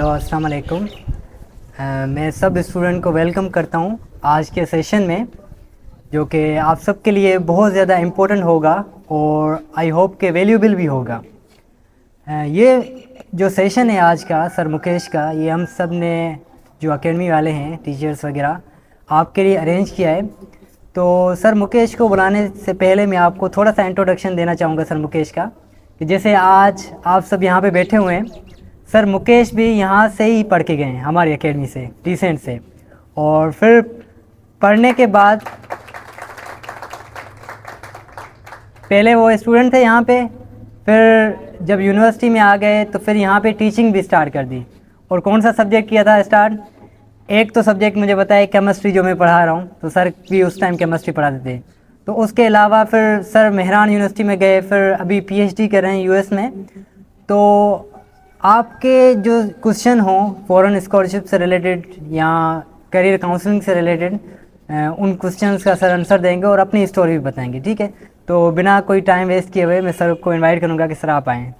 Hello अस्सलाम वालेकुम। मैं सब स्टूडेंट को वेलकम करता हूँ आज के सेशन में, जो कि आप सबके लिए बहुत ज़्यादा इम्पोर्टेंट होगा और आई होप के वैल्यूबल भी होगा। ये जो सेशन है आज का सर मुकेश का, ये हम सब ने जो एकेडमी वाले हैं टीचर्स वगैरह आपके लिए अरेंज किया है। तो सर मुकेश को बुलाने से पहले मैं आपको थोड़ा सा इंट्रोडक्शन देना चाहूँगा सर मुकेश का, कि जैसे आज आप सब यहाँ पे बैठे हुए हैं, सर मुकेश भी यहाँ से ही पढ़ के गए हैं हमारी एकेडमी से रिसेंट से, और फिर पढ़ने के बाद पहले वो स्टूडेंट थे यहाँ पे, फिर जब यूनिवर्सिटी में आ गए तो फिर यहाँ पे टीचिंग भी स्टार्ट कर दी। और कौन सा सब्जेक्ट किया था स्टार्ट? एक तो सब्जेक्ट मुझे बताया केमिस्ट्री जो मैं पढ़ा रहा हूँ, तो सर भी उस टाइम केमिस्ट्री पढ़ाते थे। तो उसके अलावा फिर सर मेहरान यूनिवर्सिटी में गए, फिर अभी पीएचडी कर रहे हैं यूएस में। तो आपके जो क्वेश्चन हो फॉरेन स्कॉलरशिप से रिलेटेड या करियर काउंसलिंग से रिलेटेड, उन क्वेश्चंस का सर आंसर देंगे और अपनी स्टोरी भी बताएंगे, ठीक है? तो बिना कोई टाइम वेस्ट किए हुए मैं सर को इनवाइट करूंगा कि सर आप आएँ।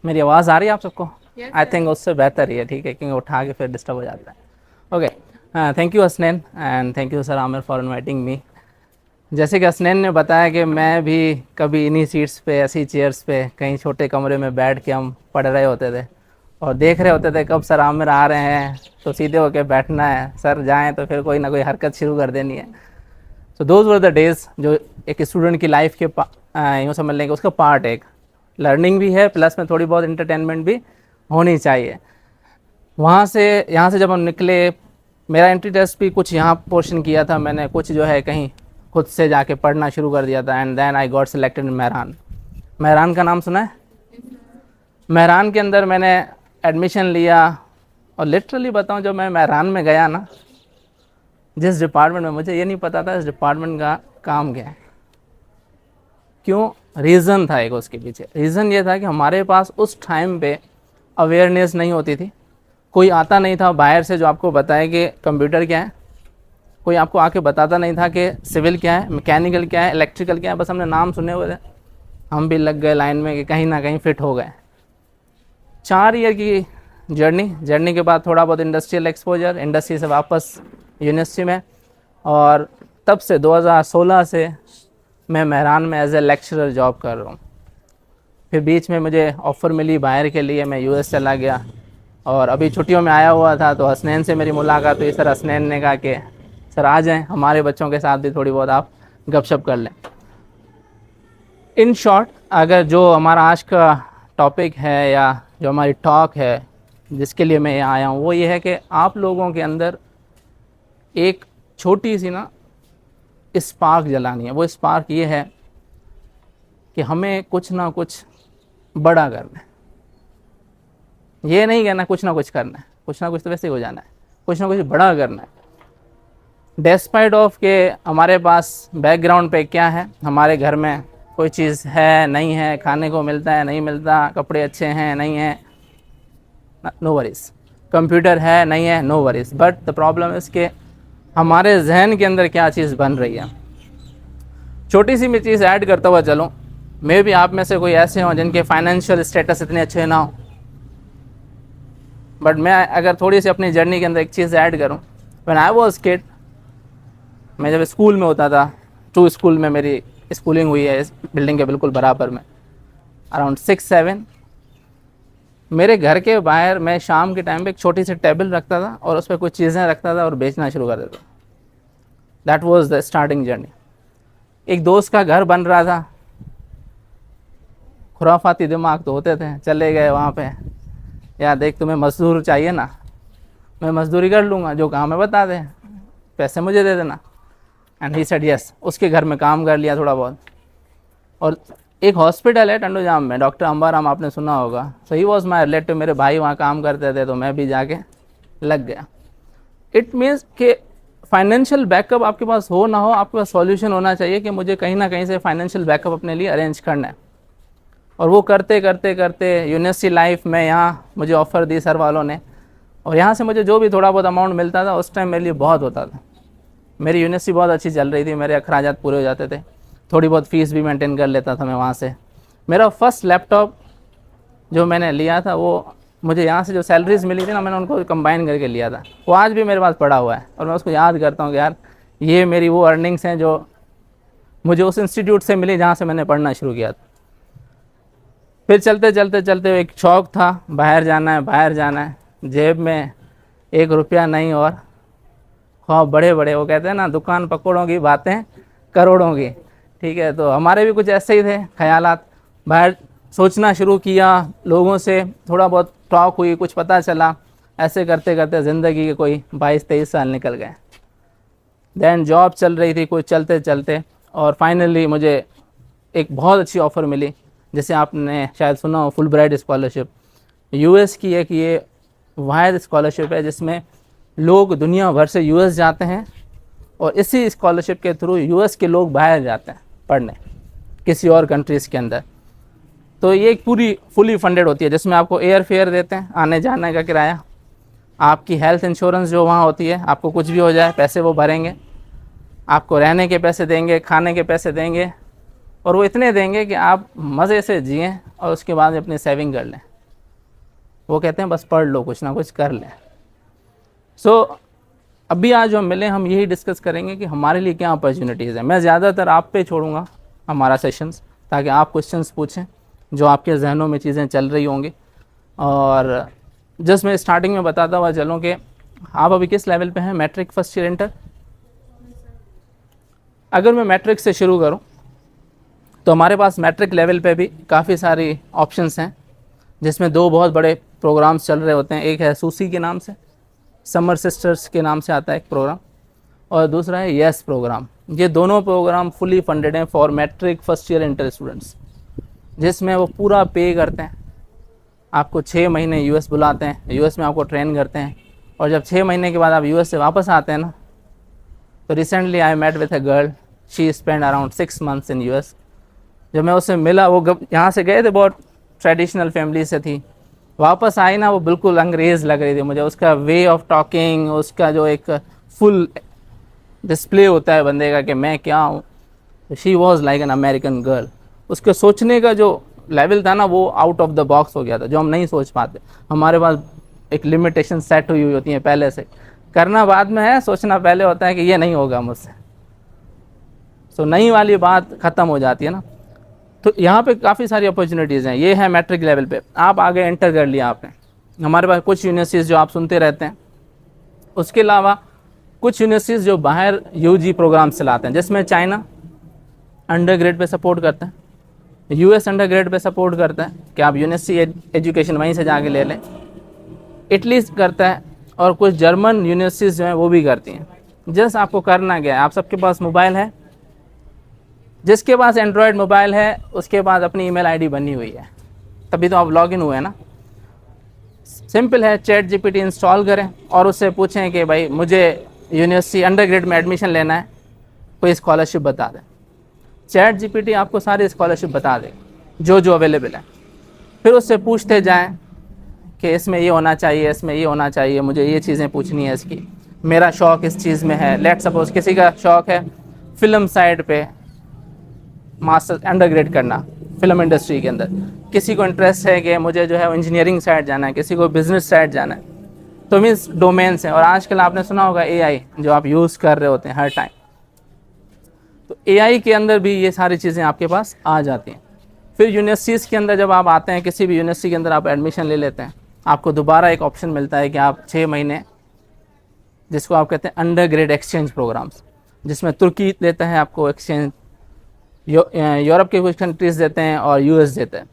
मेरी आवाज़ आ रही है आप सबको? आई थिंक उससे बेहतर ही है, ठीक है, क्योंकि उठा के फिर डिस्टर्ब हो जाता है। Okay, thank you Hasnain and thank you sir Aamir for inviting me. जैसे कि हसनैन ने बताया कि मैं भी कभी इन्हीं सीट्स पे, ऐसी चेयर्स पे, कहीं छोटे कमरे में बैठ के हम पढ़ रहे होते थे और देख रहे होते थे कब सर आमिर आ रहे हैं तो सीधे होके बैठना है, सर जाएं तो फिर कोई ना कोई हरकत शुरू कर देनी है। So those were the days जो एक स्टूडेंट की लाइफ के यूँ समझ लें कि उसका पार्ट, एक लर्निंग भी है प्लस में थोड़ी बहुत इंटरटेनमेंट भी होनी चाहिए। वहाँ से यहाँ से जब हम निकले, मेरा एंट्री टेस्ट भी कुछ यहाँ पोर्शन किया था मैंने, कुछ जो है कहीं खुद से जाके पढ़ना शुरू कर दिया था। And then I got selected in Mehran. Mehran का नाम सुना है? मेहरान के अंदर मैंने एडमिशन लिया और लिटरली बताऊँ, जब मैं मेहरान में गया ना, जिस डिपार्टमेंट में, मुझे ये नहीं पता था इस डिपार्टमेंट का काम क्या है, क्यों, रीज़न था एक उसके पीछे। रीज़न ये था कि हमारे पास उस टाइम पे अवेयरनेस नहीं होती थी, कोई आता नहीं था बाहर से जो आपको बताए कि कंप्यूटर क्या है, कोई आपको आके बताता नहीं था कि सिविल क्या है, मैकेनिकल क्या है, इलेक्ट्रिकल क्या है। बस हमने नाम सुने हुए थे, हम भी लग गए लाइन में कि कहीं ना कहीं फिट हो गए। 4 ईयर की जर्नी के बाद थोड़ा बहुत इंडस्ट्रियल एक्सपोजर, इंडस्ट्री से वापस यूनिवर्सिटी में, और तब से 2016 से मैं मेहरान में एज ए लेक्चरर जॉब कर रहा हूँ। फिर बीच में मुझे ऑफ़र मिली बाहर के लिए, मैं यूएस चला गया और अभी छुट्टियों में आया हुआ था, तो हसनैन से मेरी मुलाकात हुई। सर हसनैन ने कहा कि सर आ जाएं, हमारे बच्चों के साथ भी थोड़ी बहुत आप गपशप कर लें। इन शॉर्ट, अगर जो हमारा आज का टॉपिक है या जो हमारी टॉक है जिसके लिए मैं यहाँ आया हूँ, वो ये है कि आप लोगों के अंदर एक छोटी सी ना स्पार्क जलानी है। वो स्पार्क ये है कि हमें कुछ ना कुछ बड़ा करना है। ये नहीं कहना कुछ ना कुछ करना है, कुछ ना कुछ तो वैसे ही हो जाना है, कुछ ना कुछ बड़ा करना है। डेस्पाइट ऑफ के हमारे पास बैकग्राउंड पे क्या है, हमारे घर में कोई चीज़ है नहीं है, खाने को मिलता है नहीं मिलता, कपड़े अच्छे हैं नहीं हैं, नो वरीज, कंप्यूटर है नहीं है, no worries, but the problem is के हमारे जहन के अंदर क्या चीज़ बन रही है। छोटी सी मैं चीज़ ऐड करता हुआ चलूँ, मे भी आप में से कोई ऐसे हों जिनके फाइनेंशियल स्टेटस इतने अच्छे ना हो, बट मैं अगर थोड़ी सी अपनी जर्नी के अंदर एक चीज़ ऐड करूँ, व्हेन आई वाज किड, मैं जब स्कूल में होता था, 2 स्कूल में मेरी स्कूलिंग हुई है इस बिल्डिंग के बिल्कुल बराबर में, अराउंड 6-7, मेरे घर के बाहर मैं शाम के टाइम पे एक छोटी सी टेबल रखता था और उस पर कुछ चीज़ें रखता था और बेचना शुरू कर देता। That was the starting journey. एक दोस्त का घर बन रहा था, खुराफाती दिमाग तो होते थे, चले गए वहाँ पे, यार देख तुम्हें मजदूर चाहिए ना, मैं मजदूरी कर लूँगा, जो काम है बता दे, पैसे मुझे दे देना। And he said yes. उसके घर में काम कर लिया थोड़ा बहुत। और एक हॉस्पिटल है टंडोजाम में, डॉक्टर अंबाराम, आपने सुना होगा। सो ही वॉज माई रिलेटिव, मेरे भाई वहाँ काम करते थे तो मैं भी जाके लग गया। इट मीन्स कि फाइनेंशियल बैकअप आपके पास हो ना हो, आपके पास सॉल्यूशन होना चाहिए कि मुझे कहीं ना कहीं से फाइनेंशियल बैकअप अपने लिए अरेंज करना है। और वो करते करते करते यूनिवर्सिटी लाइफ में यहाँ मुझे ऑफ़र दी सर वालों ने, और यहाँ से मुझे जो भी थोड़ा बहुत अमाउंट मिलता था उस टाइम मेरे लिए बहुत होता था। मेरी यूनिवर्सिटी बहुत अच्छी चल रही थी, मेरे अखराजात पूरे हो जाते थे, थोड़ी बहुत फ़ीस भी मेंटेन कर लेता था मैं वहाँ से। मेरा फर्स्ट लैपटॉप जो मैंने लिया था वो मुझे यहाँ से जो सैलरीज मिली थी ना, मैंने उनको कंबाइन करके लिया था। वो आज भी मेरे पास पड़ा हुआ है और मैं उसको याद करता हूँ कि यार ये मेरी वो अर्निंग्स हैं जो मुझे उस इंस्टीट्यूट से मिली जहाँ से मैंने पढ़ना शुरू किया था। फिर चलते चलते चलते एक शौक़ था, बाहर जाना है बाहर जाना है, जेब में 1 रुपया नहीं और ख्वाब बड़े बड़े। वो कहते हैं ना, दुकान पकौड़ों की बातें करोड़ों की। ठीक है, तो हमारे भी कुछ ऐसे ही थे ख्यालात। बाहर सोचना शुरू किया, लोगों से थोड़ा बहुत टॉक हुई, कुछ पता चला। ऐसे करते करते ज़िंदगी के कोई 22-23 साल निकल गए। दैन जॉब चल रही थी कुछ चलते चलते, और फाइनली मुझे एक बहुत अच्छी ऑफ़र मिली, जैसे आपने शायद सुना हो, फुल ब्राइट स्कॉलरशिप। यूएस की एक ये वाहिद स्कॉलरशिप है जिसमें लोग दुनिया भर से यूएस जाते हैं, और इसी स्कॉलरशिप के थ्रू यूएस के लोग बाहर जाते हैं पढ़ने किसी और कंट्रीज़ के अंदर। तो ये एक पूरी फुली फंडेड होती है, जिसमें आपको एयर फेयर देते हैं, आने जाने का किराया, आपकी हेल्थ इंश्योरेंस जो वहाँ होती है, आपको कुछ भी हो जाए पैसे वो भरेंगे, आपको रहने के पैसे देंगे, खाने के पैसे देंगे, और वो इतने देंगे कि आप मज़े से जिएं और उसके बाद अपनी सेविंग कर लें। वो कहते हैं बस पढ़ लो, कुछ ना कुछ कर लें। सो अभी आज जो हम मिले, हम यही डिस्कस करेंगे कि हमारे लिए क्या अपॉर्चुनिटीज़ हैं। मैं ज़्यादातर आप पे छोड़ूंगा हमारा सेशंस, ताकि आप क्वेश्चंस पूछें जो आपके जहनों में चीज़ें चल रही होंगी। और जस्ट मैं स्टार्टिंग में बताता हुआ चलूँ कि आप अभी किस लेवल पे हैं, मैट्रिक फर्स्ट ईयर इंटर। अगर मैं मैट्रिक से शुरू करूँ तो हमारे पास मैट्रिक लेवल पे भी काफ़ी सारी ऑप्शंस हैं, जिसमें 2 बहुत बड़े प्रोग्राम्स चल रहे होते हैं। एक है सूसी के नाम से, समर सिस्टर्स के नाम से आता है एक प्रोग्राम, और दूसरा है यस प्रोग्राम। ये दोनों प्रोग्राम फुली फंडेड हैं for matric first year inter students, जिसमें वो पूरा पे करते हैं। आपको 6 महीने यूएस बुलाते हैं, यूएस में आपको ट्रेन करते हैं, और जब 6 महीने के बाद आप यूएस से वापस आते हैं ना, तो recently I met with a girl, she spend around 6 months in US. जब मैं उससे मिला, वो यहाँ से गए थे, बहुत ट्रेडिशनल फैमिली से थी, वापस आई ना, वो बिल्कुल अंग्रेज़ लग रही थी मुझे। उसका वे ऑफ टॉकिंग, उसका जो एक फुल डिस्प्ले होता है बंदे का कि मैं क्या हूँ, she was like an American girl. उसके सोचने का जो लेवल था ना, वो आउट ऑफ द बॉक्स हो गया था, जो हम नहीं सोच पाते। हमारे पास एक लिमिटेशन सेट हुई होती है पहले से, करना बाद में है, सोचना पहले होता है कि ये नहीं होगा मुझसे। सो नई वाली बात ख़त्म हो जाती है ना। तो यहाँ पे काफ़ी सारी अपॉर्चुनिटीज़ हैं। ये है मैट्रिक लेवल पे, आप आगे एंटर कर लिया आपने। हमारे पास कुछ यूनिवर्सिटीज़ जो आप सुनते रहते हैं, उसके अलावा कुछ यूनिवर्सिटीज़ जो बाहर यूजी प्रोग्राम चलाते हैं, जिसमें China under grade pay support करता है, US under grade pay support करता है कि आप यूनिवर्सिटी एजुकेशन वहीं से जाके ले लें, इटली करता है, और कुछ जर्मन यूनिवर्सिटीज़ जो हैं वो भी करती हैं। जस्ट आपको करना क्या है, आप सबके पास मोबाइल है, जिसके पास एंड्रॉयड मोबाइल है उसके पास अपनी ईमेल आईडी बनी हुई है, तभी तो आप लॉगिन हुए हैं ना। सिंपल है, चैट जीपीटी इंस्टॉल करें और उससे पूछें कि भाई मुझे यूनिवर्सिटी अंडर ग्रेड में एडमिशन लेना है, कोई स्कॉलरशिप बता दें। चैट जीपीटी आपको सारी स्कॉलरशिप बता देगी जो अवेलेबल है। फिर उससे पूछते जाएं कि इसमें ये होना चाहिए, इसमें ये होना चाहिए, मुझे ये चीज़ें पूछनी है, इसकी मेरा शौक़ इस चीज़ में है। लेट सपोज किसी का शौक़ है फिल्म साइड पे मास्टर अंडर ग्रेड करना, फिल्म इंडस्ट्री के अंदर, किसी को इंटरेस्ट है कि मुझे जो है इंजीनियरिंग साइड जाना है, किसी को बिजनेस साइड जाना है, तो मीन्स डोमेन्स हैं। और आजकल आपने सुना होगा एआई जो आप यूज़ कर रहे होते हैं हर टाइम, तो एआई के अंदर भी ये सारी चीज़ें आपके पास आ जाती हैं। फिर यूनिवर्सिटीज़ के अंदर जब आप आते हैं, किसी भी यूनिवर्सिटी के अंदर आप एडमिशन ले लेते हैं, आपको दोबारा एक ऑप्शन मिलता है कि आप 6 महीने, जिसको आप कहते हैं अंडर ग्रेड एक्सचेंज प्रोग्राम्स, जिसमें तुर्की देता है आपको एक्सचेंज, यूरोप के कुछ कंट्रीज़ देते हैं और यूएस देते हैं।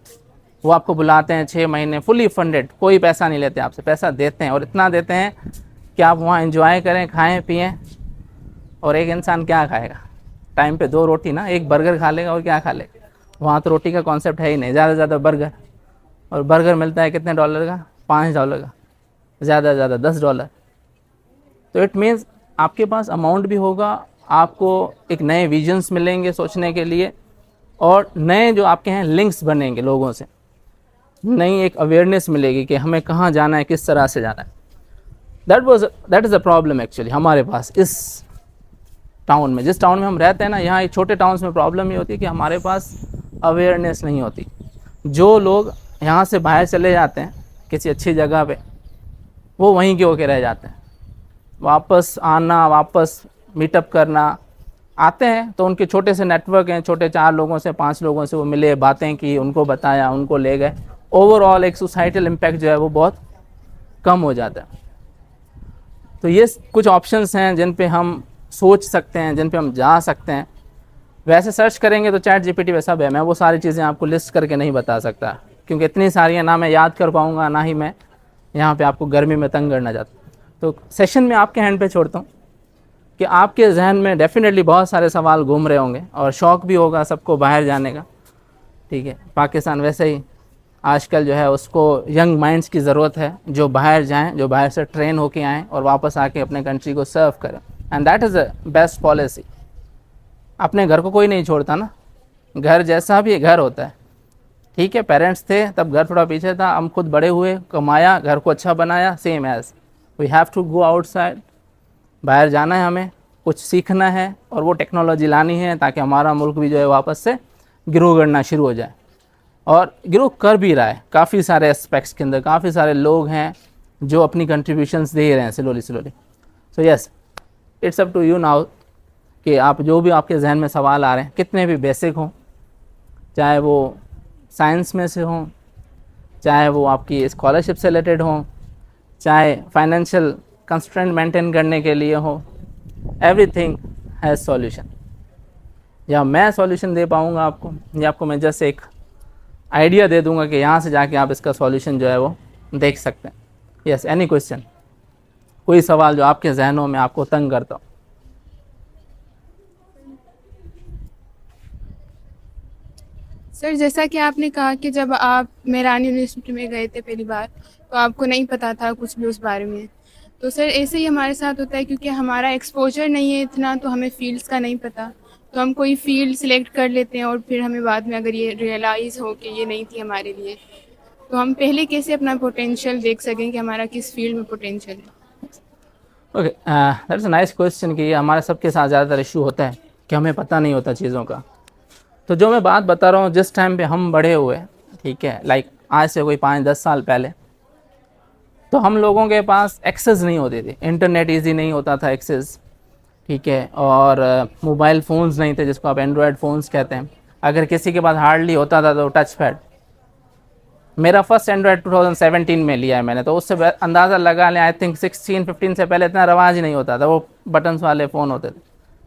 वो आपको बुलाते हैं 6 महीने फुली फंडेड, कोई पैसा नहीं लेते आपसे, पैसा देते हैं, और इतना देते हैं कि आप वहाँ एंजॉय करें, खाएं पिएं। और एक इंसान क्या खाएगा टाइम पे? 2 रोटी ना, एक बर्गर खा लेगा और क्या खा लेगा। वहाँ तो रोटी का कॉन्सेप्ट है ही नहीं, ज़्यादा से ज़्यादा बर्गर, और बर्गर मिलता है कितने डॉलर का? $5 का, ज़्यादा से ज़्यादा $10। तो इट मीन्स आपके पास अमाउंट भी होगा, आपको एक नए विजन्स मिलेंगे सोचने के लिए, और नए जो आपके हैं लिंक्स बनेंगे लोगों से, नई एक अवेयरनेस मिलेगी कि हमें कहाँ जाना है, किस तरह से जाना है। That is a problem actually हमारे पास इस टाउन में, जिस टाउन में हम रहते हैं ना, यहाँ छोटे टाउन्स में प्रॉब्लम ये होती है कि हमारे पास अवेयरनेस नहीं होती। जो लोग यहाँ से बाहर चले जाते हैं किसी अच्छी जगह पे, वो वहीं के होके रह जाते हैं। वापस आना, वापस मीटअप करना, आते हैं तो उनके छोटे से नेटवर्क हैं, छोटे 4 लोगों से 5 लोगों से वो मिले, बातें की, उनको बताया, उनको ले गए। ओवरऑल एक सोसाइटल इम्पैक्ट जो है वो बहुत कम हो जाता है। तो ये कुछ ऑप्शंस हैं जिन पे हम सोच सकते हैं, जिन पे हम जा सकते हैं। वैसे सर्च करेंगे तो चैट जीपीटी पे सब है। मैं वो सारी चीज़ें आपको लिस्ट करके नहीं बता सकता, क्योंकि इतनी सारी हैं, ना मैं याद कर पाऊँगा, ना ही मैं यहाँ पे आपको गर्मी में तंग करना चाहता। तो सेशन में आपके हैंड पे छोड़ता हूँ कि आपके जहन में डेफिनेटली बहुत सारे सवाल घूम रहे होंगे और शौक़ भी होगा सबको बाहर जाने का। ठीक है, पाकिस्तान वैसे ही आजकल जो है उसको यंग माइंड्स की ज़रूरत है, जो बाहर जाएं, जो बाहर से ट्रेन होके आएँ और वापस आके अपने कंट्री को सर्व करें। And that is a best policy. अपने घर को कोई नहीं छोड़ता ना, घर जैसा भी घर होता है। ठीक है, पेरेंट्स थे तब घर थोड़ा पीछे था, हम खुद बड़े हुए, कमाया, घर को अच्छा बनाया। Same as we have to go outside, बाहर जाना है, हमें कुछ सीखना है और वो टेक्नोलॉजी लानी है ताकि हमारा मुल्क भी जो है वापस से ग्रो करना शुरू हो जाए। और ग्रो कर भी रहा है काफ़ी सारे एस्पेक्ट्स के अंदर, काफ़ी सारे लोग हैं जो अपनी कंट्रीब्यूशंस दे रहे हैं slowly. So yes, it's up to you now कि आप जो भी आपके जहन में सवाल आ रहे हैं, कितने भी बेसिक हों, चाहे वो साइंस में से हों, चाहे वो आपकी स्कॉलरशिप से रिलेटेड हों, चाहे फाइनेंशियल कंस्ट्रेंट मेंटेन करने के लिए हो, एवरीथिंग हैज़ सॉल्यूशन। या मैं सॉल्यूशन दे पाऊँगा आपको, या आपको मैं जस्ट एक आइडिया दे दूँगा कि यहाँ से जाके आप इसका सॉल्यूशन जो है वो देख सकते हैं। यस, एनी क्वेश्चन, कोई सवाल जो आपके जहनों में आपको तंग करता हो। सर, जैसा कि आपने कहा कि जब आप मेरान यूनिवर्सिटी में गए थे पहली बार, तो आपको नहीं पता था कुछ भी उस बारे में। तो सर ऐसे ही हमारे साथ होता है, क्योंकि हमारा एक्सपोजर नहीं है इतना, तो हमें फील्ड्स का नहीं पता। तो हम कोई फील्ड सिलेक्ट कर लेते हैं और फिर हमें बाद में अगर ये रियलाइज़ हो कि ये नहीं थी हमारे लिए, तो हम पहले कैसे अपना पोटेंशियल देख सकें कि हमारा किस फील्ड में पोटेंशियल है। Okay, that's a nice question कि ये हमारे सबके साथ ज़्यादातर इशू होता है कि हमें पता नहीं होता चीज़ों का। तो जो मैं बात बता रहा हूँ, जिस टाइम पे हम बड़े हुए, ठीक है, लाइक आज से कोई 5-10 साल पहले, तो हम लोगों के पास एक्सेस नहीं होती थी, इंटरनेट इजी नहीं होता था एक्सेस, ठीक है, और मोबाइल फ़ोन्स नहीं थे जिसको आप एंड्रॉयड फ़ोन्स कहते हैं। अगर किसी के पास हार्डली होता था तो टच पैड। मेरा फर्स्ट एंड्रॉयड 2017 में लिया है मैंने, तो उससे अंदाज़ा लगा लें, आई थिंक 16-15 से पहले इतना रवाज ही नहीं होता था। वो बटन्स वाले फ़ोन होते थे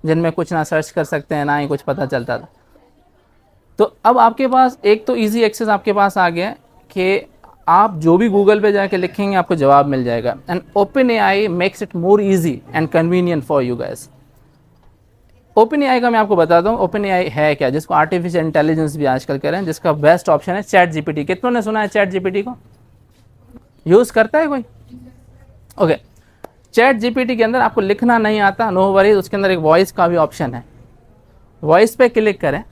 जिनमें कुछ ना सर्च कर सकते हैं, ना ही कुछ पता चलता था। तो अब आपके पास एक तो इजी एक्सेस आपके पास आ गया कि आप जो भी गूगल पे जाके लिखेंगे आपको जवाब मिल जाएगा। And open AI makes it more easy and convenient for you guys. Open AI का मैं आपको बताता हूँ ओपन एआई है क्या, जिसको आर्टिफिशियल इंटेलिजेंस भी आजकल करें, जिसका बेस्ट ऑप्शन है चैट जीपीटी। कितनों ने सुना है चैट जीपीटी को? यूज़ करता है कोई? ओके, चैट जीपीटी के अंदर आपको लिखना नहीं आता, नो वरीज, उसके अंदर एक वॉइस का भी ऑप्शन है। वॉइस पे क्लिक करें।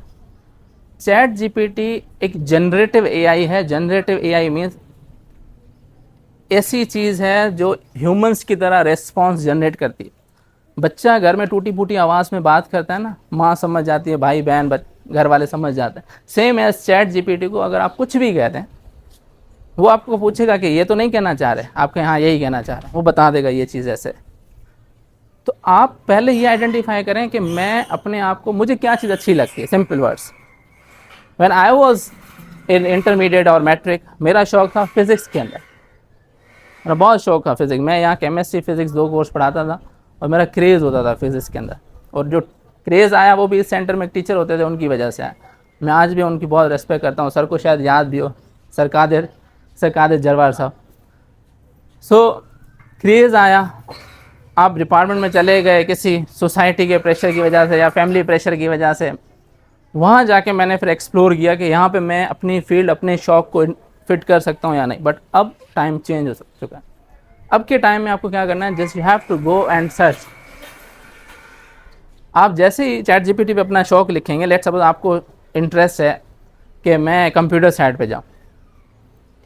चैट जीपीटी एक जनरेटिव एआई है। जनरेटिव एआई मीन्स ऐसी चीज़ है जो ह्यूमंस की तरह रेस्पॉन्स जनरेट करती है। बच्चा घर में टूटी फूटी आवाज़ में बात करता है ना, माँ समझ जाती है, भाई बहन घर वाले समझ जाते हैं। सेम एज चैट जीपीटी को अगर आप कुछ भी कहते हैं, वो आपको पूछेगा कि ये तो नहीं कहना चाह रहे, आपके हाँ यही कहना चाह रहे हैं, वो बता देगा ये चीज़ ऐसे। तो आप पहले ये आइडेंटिफाई करें कि मैं अपने आप को, मुझे क्या चीज़ अच्छी लगती है। Simple words, when I was in intermediate और मैट्रिक, मेरा शौक था फिज़िक्स के अंदर, मेरा बहुत शौक था फिज़िक्स। मैं यहाँ केमिस्ट्री फिज़िक्स 2 कोर्स पढ़ाता था और मेरा क्रेज़ होता था फिज़िक्स के अंदर। और जो क्रेज़ आया वो भी इस सेंटर में एक टीचर होते थे उनकी वजह से आया। मैं आज भी उनकी बहुत रिस्पेक्ट करता हूँ। सर को शायद याद भी हो, सर कादिर जरवार साहब। सो क्रेज़ आया, आप डिपार्टमेंट में चले गए किसी सोसाइटी के प्रेशर की वजह से या फैमिली प्रेशर की वजह से। वहाँ जाके मैंने फिर एक्सप्लोर किया कि यहाँ पे मैं अपनी फील्ड, अपने शौक़ को फिट कर सकता हूँ या नहीं। बट अब टाइम चेंज हो चुका है। अब के टाइम में आपको क्या करना है, just you have to go and search. आप जैसे ही चैट जीपीटी पे अपना शौक़ लिखेंगे, लेट्स सपोज आपको इंटरेस्ट है कि मैं कंप्यूटर साइड पे जाऊँ,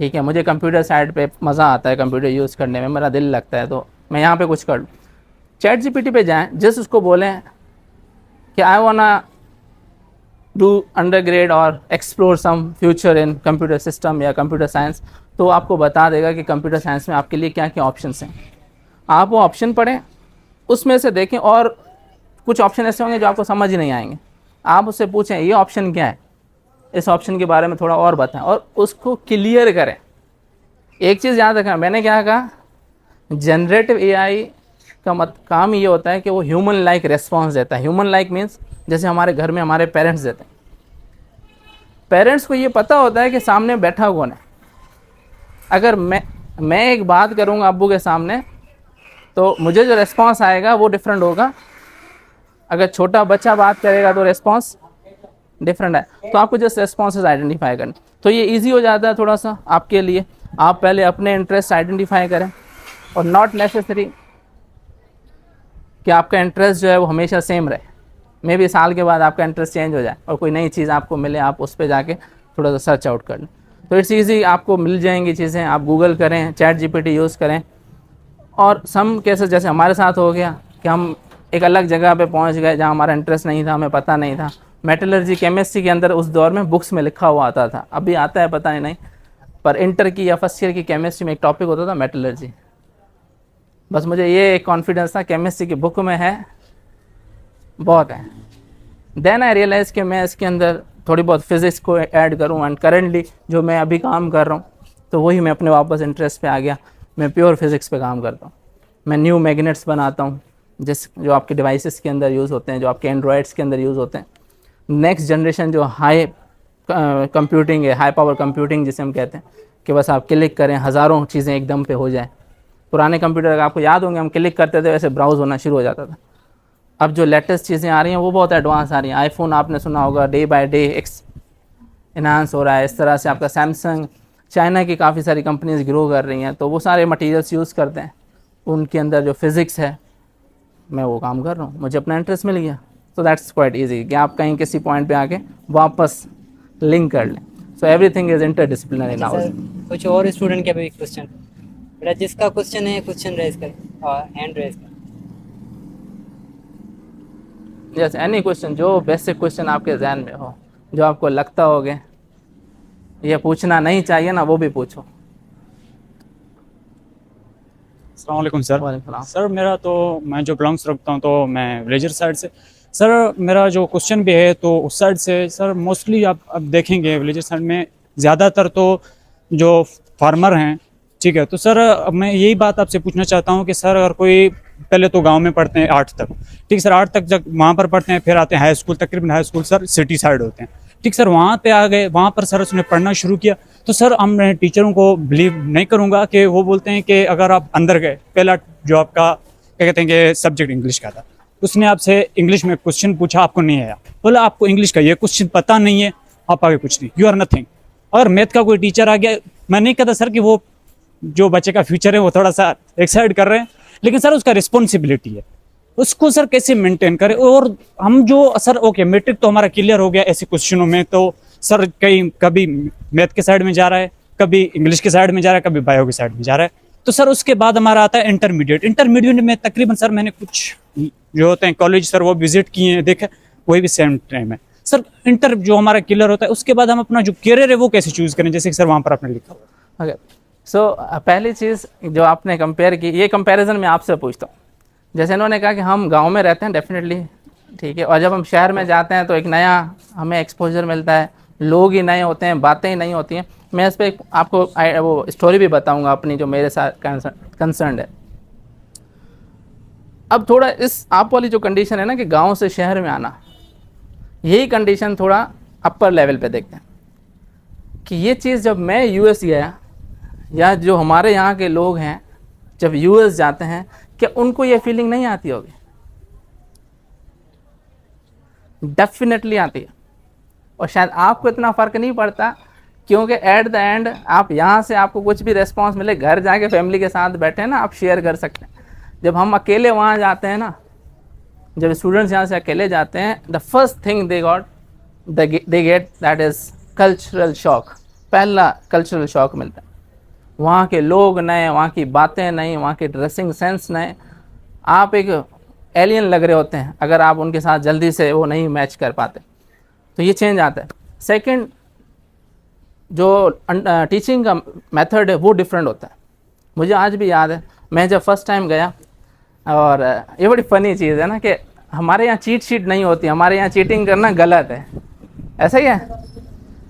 ठीक है, मुझे कंप्यूटर साइड पे मज़ा आता है, कंप्यूटर यूज़ करने में मेरा दिल लगता है, तो मैं यहाँ पे कुछ कर लूँ। चैट जीपीटी पे जाएँ, जस्ट उसको बोलें कि आई वांना डू अंडरग्रेड और explore some future in computer system या कंप्यूटर साइंस, तो आपको बता देगा कि कंप्यूटर साइंस में आपके लिए क्या क्या ऑप्शंस हैं। आप वो ऑप्शन पढ़ें, उसमें से देखें, और कुछ ऑप्शन ऐसे होंगे जो आपको समझ ही नहीं आएंगे, आप उससे पूछें ये ऑप्शन क्या है, इस ऑप्शन के बारे में थोड़ा और बताएं और उसको क्लियर करें। एक चीज़ याद रखना, मैंने क्या कहा, जनरेटिव एआई का काम ये होता है कि वो ह्यूमन लाइक रेस्पॉन्स देता है। ह्यूमन लाइक मीन्स जैसे हमारे घर में हमारे पेरेंट्स देते हैं। पेरेंट्स को ये पता होता है कि सामने बैठा कौन है। अगर मैं एक बात करूँगा अब्बू के सामने, तो मुझे जो रेस्पॉन्स आएगा वो डिफरेंट होगा। अगर छोटा बच्चा बात करेगा तो रेस्पॉन्स डिफरेंट है। तो आपको जस्ट रेस्पॉन्सेज आइडेंटिफाई करना, तो ये इजी हो जाता है थोड़ा सा आपके लिए। आप पहले अपने इंटरेस्ट आइडेंटिफाई करें, और नॉट नेसेसरी कि आपका इंटरेस्ट जो है वो हमेशा सेम रहे। मे बी साल के बाद आपका इंटरेस्ट चेंज हो जाए और कोई नई चीज़ आपको मिले, आप उस पर जाके थोड़ा सा सर्च आउट कर लें, तो इट्स ईजी, आपको मिल जाएंगी चीज़ें। आप गूगल करें, चैट जीपीटी यूज़ करें। और सम केसेस जैसे हमारे साथ हो गया कि हम एक अलग जगह पे पहुंच गए जहां हमारा इंटरेस्ट नहीं था, हमें पता नहीं था। मेटलर्जी केमिस्ट्री के अंदर उस दौर में बुक्स में लिखा हुआ आता था, अभी आता है पता नहीं, पर इंटर की या फर्स्ट ईयर की केमिस्ट्री में एक टॉपिक होता था मेटलर्जी। बस मुझे ये कॉन्फिडेंस था केमिस्ट्री की बुक में है, बहुत है। देन आई रियलाइज़ कि मैं इसके अंदर थोड़ी बहुत फिज़िक्स को ऐड करूं, एंड करेंटली जो मैं अभी काम कर रहा हूं, तो वही मैं अपने वापस इंटरेस्ट पे आ गया। मैं प्योर फिज़िक्स पे काम करता हूँ। मैं न्यू मैग्नेट्स बनाता हूँ, जो आपके डिवाइसेस के अंदर यूज़ होते हैं, जो आपके एंड्रॉयड्स के अंदर यूज़ होते हैं। नेक्स्ट जनरेशन जो हाई कंप्यूटिंग है, हाई पावर कंप्यूटिंग जिसे हम कहते हैं, कि बस आप क्लिक करें हज़ारों चीज़ें एकदम पे हो जाए। पुराने कंप्यूटर अगर आपको याद होंगे, हम क्लिक करते थे वैसे ब्राउज़ होना शुरू हो जाता था। अब जो लेटेस्ट चीज़ें आ रही हैं वो बहुत एडवांस आ रही हैं। आईफोन आपने सुना होगा, डे बाय डे इन्हांस हो रहा है। इस तरह से आपका सैमसंग, चाइना की काफ़ी सारी कंपनीज ग्रो कर रही हैं, तो वो सारे मटेरियल्स यूज़ करते हैं, उनके अंदर जो फिज़िक्स है, मैं वो काम कर रहा हूँ, मुझे अपना इंटरेस्ट मिल गया। सो दैट्स क्वाइट ईजी कि आप कहीं किसी पॉइंट पे आके वापस लिंक कर लें। So everything is interdisciplinary now. कुछ और स्टूडेंट के भी क्वेश्चन, बेटा जिसका क्वेश्चन है क्वेश्चन रेज करें और हैंड रेज करें। यस, एनी क्वेश्चन, जो बेसिक क्वेश्चन आपके जहन में हो, जो आपको लगता होगा ये पूछना नहीं चाहिए ना, वो भी पूछो। अस्सलाम वालेकुम सर। वालेकुम। सर मेरा तो, मैं जो बिलोंग्स रखता हूँ तो मैं विलेजर साइड से। सर मेरा जो क्वेश्चन भी है तो उस साइड से सर, मोस्टली आप अब देखेंगे विलेजर साइड में ज़्यादातर तो जो फार्मर हैं, ठीक है। तो सर मैं यही बात आपसे पूछना चाहता हूँ कि सर अगर कोई, पहले तो गांव में पढ़ते हैं 8 तक, ठीक सर, 8 तक जब वहाँ पर पढ़ते हैं, फिर आते हैं हाई स्कूल, तकरीबन high school sir city side होते हैं, ठीक सर। वहाँ पे आ गए, वहाँ पर सर उसने पढ़ना शुरू किया, तो सर हम टीचरों को बिलीव नहीं करूँगा कि वो बोलते हैं कि अगर आप अंदर गए, पहला जो आपका क्या कहते हैं कि सब्जेक्ट इंग्लिश का था, उसने आपसे इंग्लिश में क्वेश्चन पूछा, आपको नहीं आया, बोला आपको इंग्लिश का ये क्वेश्चन पता नहीं है, आप आगे कुछ नहीं, यू आर नथिंग। अगर मैथ का कोई टीचर आ गया, मैं नहीं कहता सर कि वो जो बच्चे का फ्यूचर है वो थोड़ा सा एक्साइड कर रहे हैं, लेकिन सर उसका रिस्पॉन्सिबिलिटी है, उसको सर कैसे मेंटेन करें। और हम जो सर, ओके मैट्रिक तो हमारा क्लियर हो गया ऐसे क्वेश्चनों में, तो सर कभी मैथ के साइड में जा रहा है, कभी इंग्लिश के साइड में जा रहा है, कभी बायो के साइड में जा रहा है। तो सर उसके बाद हमारा आता है इंटरमीडिएट में तकरीबन सर मैंने कुछ जो होते हैं कॉलेज सर वो विजिट किए हैं, देखे, वही भी सेम टाइम है सर। इंटर जो हमारा क्लियर होता है, उसके बाद हम अपना जो करियर है वो कैसे चूज करें, जैसे कि सर वहाँ पर आपने लिखा। ओके, सो पहली चीज़ जो आपने कंपेयर की, ये कंपैरिजन मैं आपसे पूछता हूँ। जैसे इन्होंने कहा कि हम गांव में रहते हैं, डेफिनेटली ठीक है, और जब हम शहर में जाते हैं तो एक नया हमें एक्सपोजर मिलता है, लोग ही नए होते हैं, बातें ही नहीं होती हैं। मैं इस पर आपको वो स्टोरी भी बताऊंगा अपनी, जो मेरे साथ कंसर्न है। अब थोड़ा इस आप वाली जो कंडीशन है ना कि गांव से शहर में आना, यही कंडीशन थोड़ा अपर लेवल पे देखते हैं कि ये चीज़ जब मैं यूएस गया, या जो हमारे यहाँ के लोग हैं जब यूएस जाते हैं, क्या उनको ये फीलिंग नहीं आती होगी? डेफिनेटली आती है, और शायद आपको इतना फ़र्क नहीं पड़ता, क्योंकि एट द एंड आप यहाँ से आपको कुछ भी रेस्पॉन्स मिले, घर जाके फैमिली के साथ बैठे हैं ना, आप शेयर कर सकते हैं। जब हम अकेले वहाँ जाते हैं ना, जब स्टूडेंट्स यहाँ से अकेले जाते हैं, the first thing they get that is cultural shock. पहला कल्चरल शॉक मिलता है, वहाँ के लोग नए, वहाँ की बातें नई, वहाँ के ड्रेसिंग सेंस नए, आप एक एलियन लग रहे होते हैं अगर आप उनके साथ जल्दी से वो नहीं मैच कर पाते। तो ये चेंज आता है। सेकंड, जो टीचिंग का मेथड है वो डिफरेंट होता है। मुझे आज भी याद है, मैं जब फर्स्ट टाइम गया, और ये बड़ी फ़नी चीज़ है ना कि हमारे यहाँ चीट शीट नहीं होती, हमारे यहाँ चीटिंग करना गलत है, ऐसा ही है।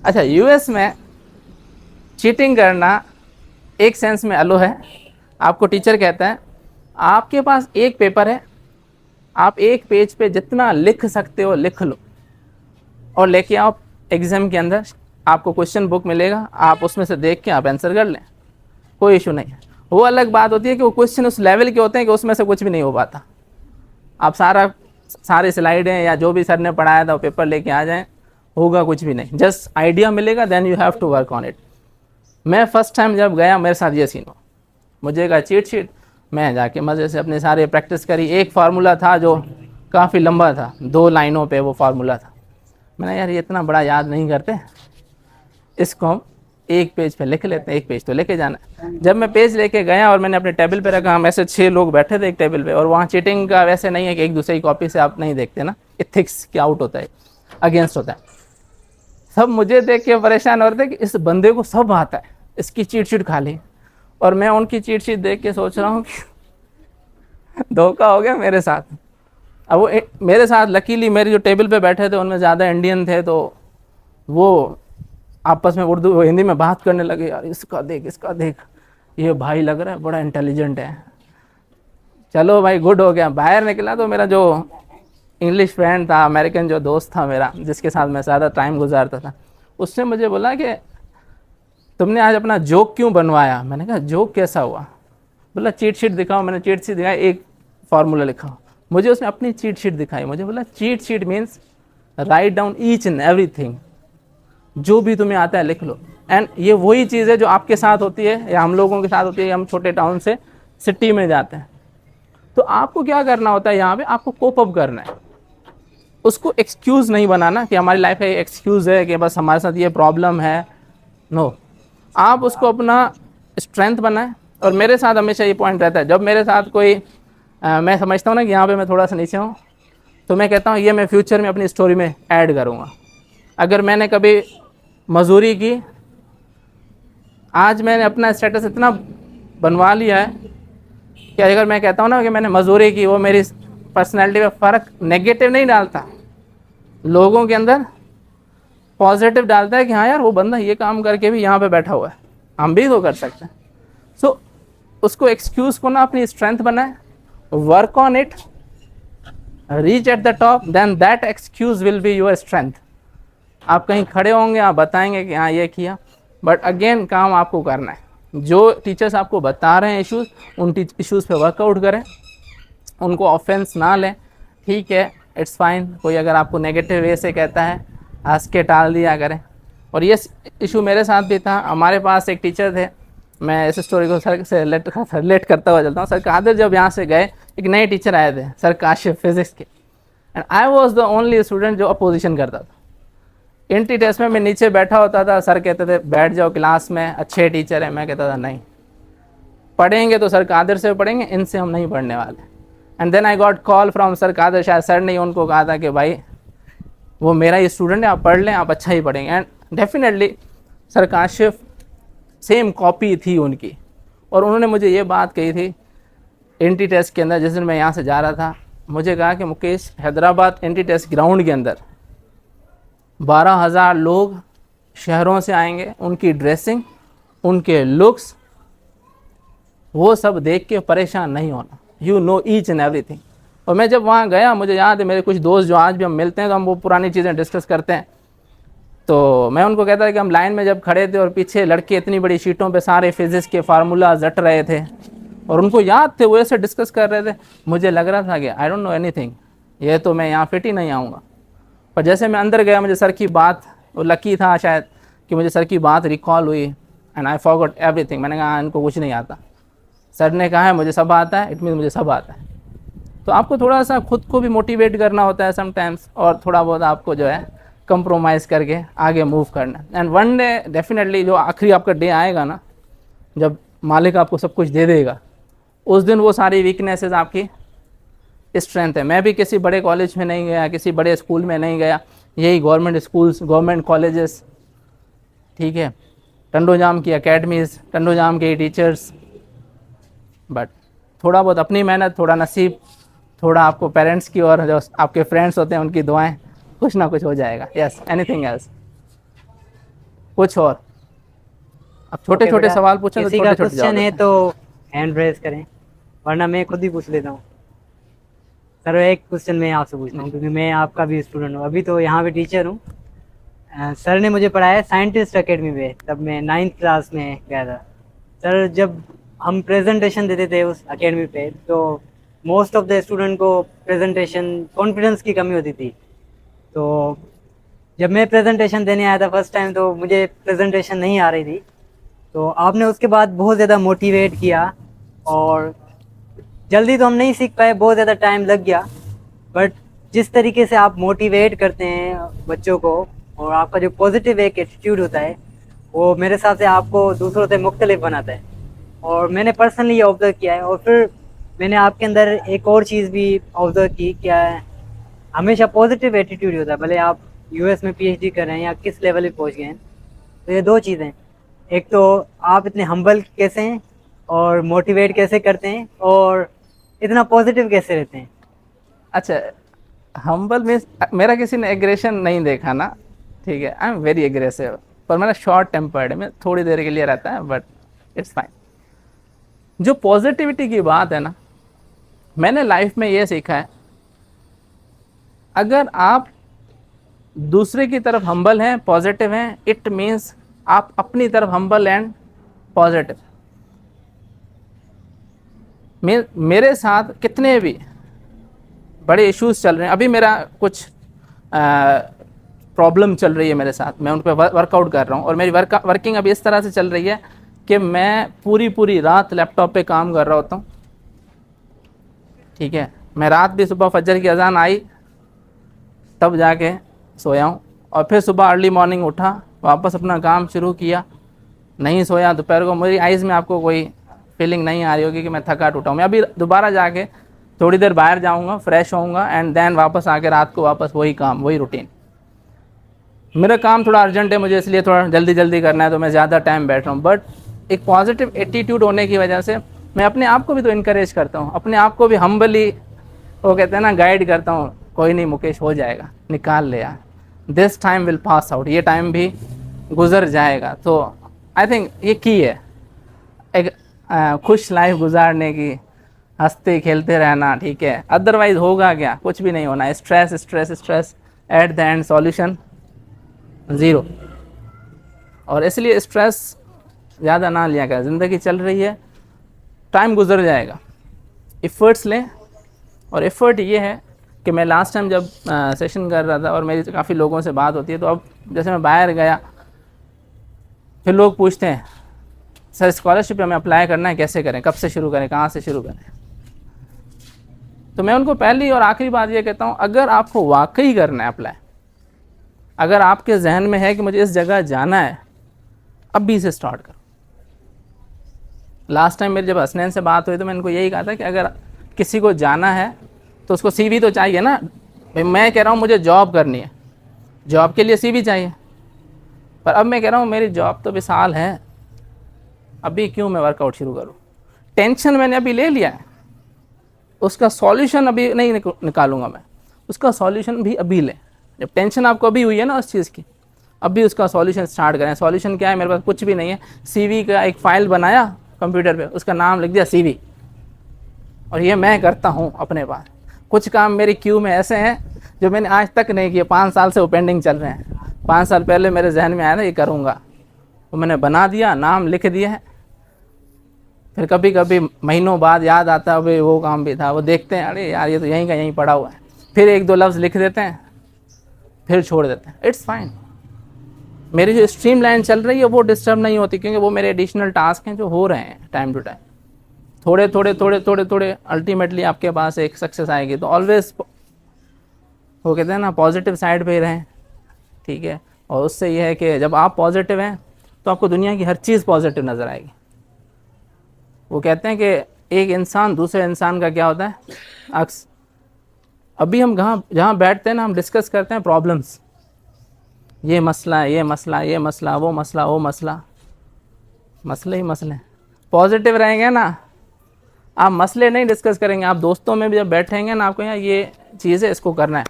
अच्छा, यूएस में चीटिंग करना एक सेंस में अलो है। आपको टीचर कहता है आपके पास एक पेपर है, आप एक पेज पे जितना लिख सकते हो लिख लो और लेके आओ एग्ज़ाम के अंदर, आपको क्वेश्चन बुक मिलेगा, आप उसमें से देख के आप आंसर कर लें, कोई इशू नहीं है। वो अलग बात होती है कि वो क्वेश्चन उस लेवल के होते हैं कि उसमें से कुछ भी नहीं हो पाता। आप सारे स्लाइडें या जो भी सर ने पढ़ाया था वो पेपर लेके आ जाएं, होगा कुछ भी नहीं, जस्ट आइडिया मिलेगा, then you have to work on it. मैं फर्स्ट टाइम जब गया मेरे साथ ये सीन हो, मुझे कहा चीट शीट, मैं जाके मज़े से अपने सारे प्रैक्टिस करी। एक फार्मूला था जो काफ़ी लंबा था, 2 लाइनों पे वो फार्मूला था। मैंने यार ये इतना बड़ा याद नहीं करते, इसको हम एक पेज पे लिख लेते हैं, एक पेज तो लेके जाना है। जब मैं पेज लेके गया और मैंने अपने टेबल पे रखा, हम ऐसे 6 लोग बैठे थे एक टेबल पे, और वहाँ चीटिंग का वैसे नहीं है कि एक दूसरे की कॉपी से आप नहीं देखते ना, एथिक्स के आउट होता है, अगेंस्ट होता है। सब मुझे देख के परेशान हो रहे थे कि इस बंदे को सब आता है, इसकी चीट शीट खा ली, और मैं उनकी चीट शीट देख के सोच रहा हूँ कि धोखा हो गया मेरे साथ। अब वो मेरे साथ लकीली मेरे जो टेबल पे बैठे थे उनमें ज़्यादा इंडियन थे, तो वो आपस में उर्दू हिंदी में बात करने लगे, यार इसका देख, इसका देख, ये भाई लग रहा है बड़ा इंटेलिजेंट है। चलो भाई, गुड हो गया। बाहर निकला तो मेरा जो इंग्लिश फ्रेंड था, अमेरिकन जो दोस्त था मेरा, जिसके साथ मैं ज़्यादा टाइम गुजारता था, उसने मुझे बोला कि तुमने आज अपना जोक क्यों बनवाया? मैंने कहा जोक कैसा हुआ? बोला चीट शीट दिखाओ। मैंने चीट शीट दिखाई, एक फार्मूला लिखा, मुझे उसने अपनी चीट शीट दिखाई। मुझे बोला cheat sheet means write down each and everything, जो भी तुम्हें आता है लिख लो। एंड ये वही चीज़ है जो आपके साथ होती है या हम लोगों के साथ होती है, हम छोटे टाउन से सिटी में जाते हैं। तो आपको क्या करना होता है यहाँ पे, आपको कोप अप करना है, उसको एक्सक्यूज़ नहीं बनाना कि हमारी लाइफ का ये एक्सक्यूज़ है कि बस हमारे साथ ये प्रॉब्लम है। नो, आप उसको अपना स्ट्रेंथ बनाएं। और मेरे साथ हमेशा ये पॉइंट रहता है, जब मेरे साथ कोई मैं समझता हूँ ना कि यहाँ पे मैं थोड़ा सा नीचे हूँ, तो मैं कहता हूँ ये मैं फ्यूचर में अपनी स्टोरी में ऐड करूँगा। अगर मैंने कभी मजदूरी की, आज मैंने अपना स्टेटस इतना बनवा लिया है कि अगर मैं कहता हूँ ना कि मैंने मजदूरी की, वो मेरी पर्सनैलिटी में फ़र्क नेगेटिव नहीं डालता, लोगों के अंदर पॉजिटिव डालता है कि हाँ यार वो बंदा ये काम करके भी यहाँ पे बैठा हुआ है, हम भी तो कर सकते हैं। सो उसको एक्सक्यूज़ को ना अपनी स्ट्रेंथ बनाए, work on it, reach at the top, then that excuse will be your strength. आप कहीं खड़े होंगे, आप बताएंगे कि हाँ ये किया, बट अगेन काम आपको करना है। जो टीचर्स आपको बता रहे हैं इश्यूज़, उन इश्यूज़ पे वर्कआउट करें, उनको ऑफेंस ना लें। ठीक है, इट्स फाइन। कोई अगर आपको नेगेटिव वे से कहता है, हंस के टाल दिया करें। और ये इशू मेरे साथ भी था। हमारे पास एक टीचर थे, मैं इस स्टोरी को सर से रिलेट करता हुआ चलता हूँ। सर कादिर जब यहाँ से गए, एक नए टीचर आए थे, सर काशिफ फिज़िक्स के, and I was the only student जो अपोजिशन करता था। एंट्री टेस्ट में मैं नीचे बैठा होता था, सर कहते थे बैठ जाओ क्लास में, अच्छे टीचर हैं। मैं कहता था नहीं, पढ़ेंगे तो सर कादिर से पढ़ेंगे, इनसे हम नहीं पढ़ने वाले। And then I got call from sir Kadir, शायद सर ने उनको कहा था कि भाई वो मेरा ही स्टूडेंट है, आप पढ़ लें, आप अच्छा ही पढ़ेंगे। And definitely sir Kashif same copy थी उनकी, और उन्होंने मुझे ये बात कही थी एंट्री टेस्ट के अंदर। जिस दिन मैं यहाँ से जा रहा था, मुझे कहा कि Mukesh, Hyderabad entry test ground के अंदर 12,000 लोग शहरों से आएंगे, उनकी ड्रेसिंग, उनके लुक्स, वो सब देख के परेशान नहीं होना, you know each and everything. और मैं जब वहाँ गया, मुझे याद है मेरे कुछ दोस्त जो आज भी हम मिलते हैं तो हम वो पुरानी चीज़ें डिस्कस करते हैं। तो मैं उनको कहता था कि हम लाइन में जब खड़े थे और पीछे लड़के इतनी बड़ी शीटों पे सारे फिजिक्स के फार्मूला रट रहे थे और उनको याद थे, वो ऐसे डिस्कस कर रहे थे। मुझे लग रहा था कि आई डोंट नो एनीथिंग, ये तो मैं यहाँ फिट ही नहीं आऊँगा। पर जैसे मैं अंदर गया, मुझे सर की बात, वो लकी था शायद कि मुझे सर की बात रिकॉल हुई, एंड आई फॉरगॉट एवरीथिंग। मैंने कहा इनको कुछ नहीं आता, सर ने कहा है मुझे सब आता है, इट मीन मुझे सब आता है। तो आपको थोड़ा सा खुद को भी मोटिवेट करना होता है समटाइम्स, और थोड़ा बहुत आपको जो है कंप्रोमाइज़ करके आगे मूव करना। एंड वन डे डेफिनेटली जो आखिरी आपका डे आएगा ना, जब मालिक आपको सब कुछ दे देगा, उस दिन वो सारी वीकनेसेस आपकी स्ट्रेंथ है। मैं भी किसी बड़े कॉलेज में नहीं गया, किसी बड़े स्कूल में नहीं गया, यही गवर्नमेंट स्कूल्स, गवर्नमेंट कॉलेजेस, ठीक है, टंडोजाम की एकेडमीज़, टंडोजाम के टीचर्स। बट थोड़ा बहुत अपनी मेहनत, थोड़ा नसीब, थोड़ा आपको पेरेंट्स की और जो आपके फ्रेंड्स होते हैं उनकी दुआएं, कुछ ना कुछ हो जाएगा। यस, एनीथिंग एल्स, कुछ और? अब छोटे छोटे बेटा, सवाल पूछें तो किसी का छोटे छोटे क्वेश्चन जवाब है देते हैं। तो हैंड रेज करें, वरना मैं खुद ही पूछ लेता हूँ। सर एक क्वेश्चन मैं आपसे पूछता हूँ, क्योंकि मैं आपका भी स्टूडेंट हूँ, अभी तो यहाँ पे टीचर हूँ। सर ने मुझे पढ़ाया साइंटिस्ट एकेडमी में, तब मैं 9th क्लास में गया था। सर जब हम प्रेजेंटेशन देते थे उस एकेडमी पे, तो मोस्ट ऑफ द स्टूडेंट को प्रेजेंटेशन कॉन्फिडेंस की कमी होती थी। तो जब मैं प्रेजेंटेशन देने आया था फर्स्ट टाइम, तो मुझे प्रेजेंटेशन नहीं आ रही थी। तो आपने उसके बाद बहुत ज़्यादा मोटिवेट किया, और जल्दी तो हम नहीं सीख पाए, बहुत ज़्यादा टाइम लग गया। बट जिस तरीके से आप मोटिवेट करते हैं बच्चों को, और आपका जो पॉजिटिव एक एटीट्यूड होता है, वो मेरे हिसाब से आपको दूसरों से मुख्तलिफ बनाता है। और मैंने पर्सनली ये ऑब्ज़र्व किया है। और फिर मैंने आपके अंदर एक और चीज़ भी ऑब्ज़र्व की, क्या है, हमेशा पॉजिटिव एटीट्यूड होता है। भले आप यूएस में पीएचडी कर रहे हैं या किस लेवल पे पहुंच गए हैं, तो ये दो चीज़ें, एक तो आप इतने हम्बल कैसे हैं, और मोटिवेट कैसे करते हैं, और इतना पॉजिटिव कैसे रहते हैं। अच्छा, हम्बल मीन्स मेरा किसी ने एग्रेशन नहीं देखा ना, ठीक है। आई एम वेरी एग्रेसिव, पर मेरा शॉर्ट टेम्पर्ड है, मैं थोड़ी देर के लिए रहता है, बट इट्स फाइन। जो पॉजिटिविटी की बात है ना, मैंने लाइफ में ये सीखा है, अगर आप दूसरे की तरफ हम्बल हैं, पॉजिटिव हैं, इट मीन्स आप अपनी तरफ हम्बल एंड पॉजिटिव। मेरे साथ कितने भी बड़े इश्यूज चल रहे हैं, अभी मेरा कुछ प्रॉब्लम चल रही है मेरे साथ, मैं उन पर वर्कआउट कर रहा हूँ, और मेरी वर्किंग अभी इस तरह से चल रही है कि मैं पूरी रात लैपटॉप पे काम कर रहा होता हूँ, ठीक है। मैं रात भी सुबह फजर की अजान आई तब जाके सोया हूँ, और फिर सुबह अर्ली मॉर्निंग उठा, वापस अपना काम शुरू किया, नहीं सोया दोपहर को। मेरी आइज़ में आपको कोई फीलिंग नहीं आ रही होगी कि मैं थका टूटा हूँ। मैं अभी दोबारा जाके थोड़ी देर बाहर जाऊँगा, फ्रेश होऊंगा, एंड देन वापस आके रात को वापस वही काम, वही रूटीन। मेरा काम थोड़ा अर्जेंट है, मुझे इसलिए थोड़ा जल्दी करना है, तो मैं ज़्यादा टाइम बैठ रहा हूँ। बट एक पॉजिटिव एटीट्यूड होने की वजह से मैं अपने आप को भी तो इनकरेज करता हूँ, अपने आप को भी हम्बली, वो कहते हैं ना, गाइड करता हूँ, कोई नहीं मुकेश, हो जाएगा, निकाल ले यार, this time will pass out, ये टाइम भी गुजर जाएगा। तो आई थिंक ये की है एक खुश लाइफ गुजारने की, हंसते खेलते रहना, ठीक है। अदरवाइज होगा क्या, कुछ भी नहीं होना। Stress stress stress, at the end solution zero. और इसलिए स्ट्रेस ज़्यादा ना लिया करें, ज़िंदगी चल रही है, टाइम गुजर जाएगा, एफ़र्ट्स लें। और एफ़र्ट ये है कि मैं लास्ट टाइम जब सेशन कर रहा था, और मेरी काफ़ी लोगों से बात होती है, तो अब जैसे मैं बाहर गया, फिर लोग पूछते हैं सर स्कॉलरशिप हमें अप्लाई करना है, कैसे करें, कब से शुरू करें, कहाँ से शुरू करें। तो मैं उनको पहली और आखिरी बात ये कहता हूँ, अगर आपको वाकई करना है अप्लाई, अगर आपके जहन में है कि मुझे इस जगह जाना है, अभी से स्टार्ट करो। लास्ट टाइम मेरी जब हसनैन से बात हुई तो मैंने उनको यही कहा था कि अगर किसी को जाना है तो उसको सीवी तो चाहिए ना। भाई मैं कह रहा हूँ मुझे जॉब करनी है, जॉब के लिए सीवी चाहिए, पर अब मैं कह रहा हूँ मेरी जॉब तो विशाल है, अभी क्यों मैं वर्कआउट शुरू करूँ। टेंशन मैंने अभी ले लिया है, उसका सॉल्यूशन अभी नहीं निकालूंगा मैं, उसका सॉल्यूशन भी अभी लें। जब टेंशन आपको अभी हुई है ना उस चीज़ की, अभी उसका सॉल्यूशन स्टार्ट करें। सॉल्यूशन क्या है, मेरे पास कुछ भी नहीं है, सीवी का एक फ़ाइल बनाया कंप्यूटर पे, उसका नाम लिख दिया सीवी, और ये मैं करता हूँ अपने पास। कुछ काम मेरी क्यू में ऐसे हैं जो मैंने आज तक नहीं किए, 5 साल से वो पेंडिंग चल रहे हैं। 5 साल पहले मेरे जहन में आया ना ये करूँगा, वो मैंने बना दिया, नाम लिख दिया है। फिर कभी कभी महीनों बाद याद आता है भाई वो काम भी था, वो देखते हैं अरे यार ये तो यहीं का यहीं पड़ा हुआ है, फिर 1-2 लफ्ज़ लिख देते हैं, फिर छोड़ देते हैं। It's fine. मेरी जो स्ट्रीम लाइन चल रही है वो डिस्टर्ब नहीं होती, क्योंकि वो मेरे एडिशनल टास्क हैं जो हो रहे हैं टाइम टू टाइम, थोड़े अल्टीमेटली आपके पास एक सक्सेस आएगी। तो ऑलवेज वो कहते हैं ना पॉजिटिव साइड पे ही रहें, ठीक है। और उससे ये है कि जब आप पॉजिटिव हैं तो आपको दुनिया की हर चीज़ पॉजिटिव नज़र आएगी। वो कहते हैं कि एक इंसान दूसरे इंसान का क्या होता है, अक्स। अभी हम जहाँ बैठते हैं ना, हम डिस्कस करते हैं प्रॉब्लम्स, ये मसला, ये मसला, ये मसला, वो मसला, वो मसला, मसले ही मसले। पॉजिटिव रहेंगे ना, आप मसले नहीं डिस्कस करेंगे, आप दोस्तों में भी जब बैठेंगे ना, आपको यहाँ ये चीज़ है, इसको करना है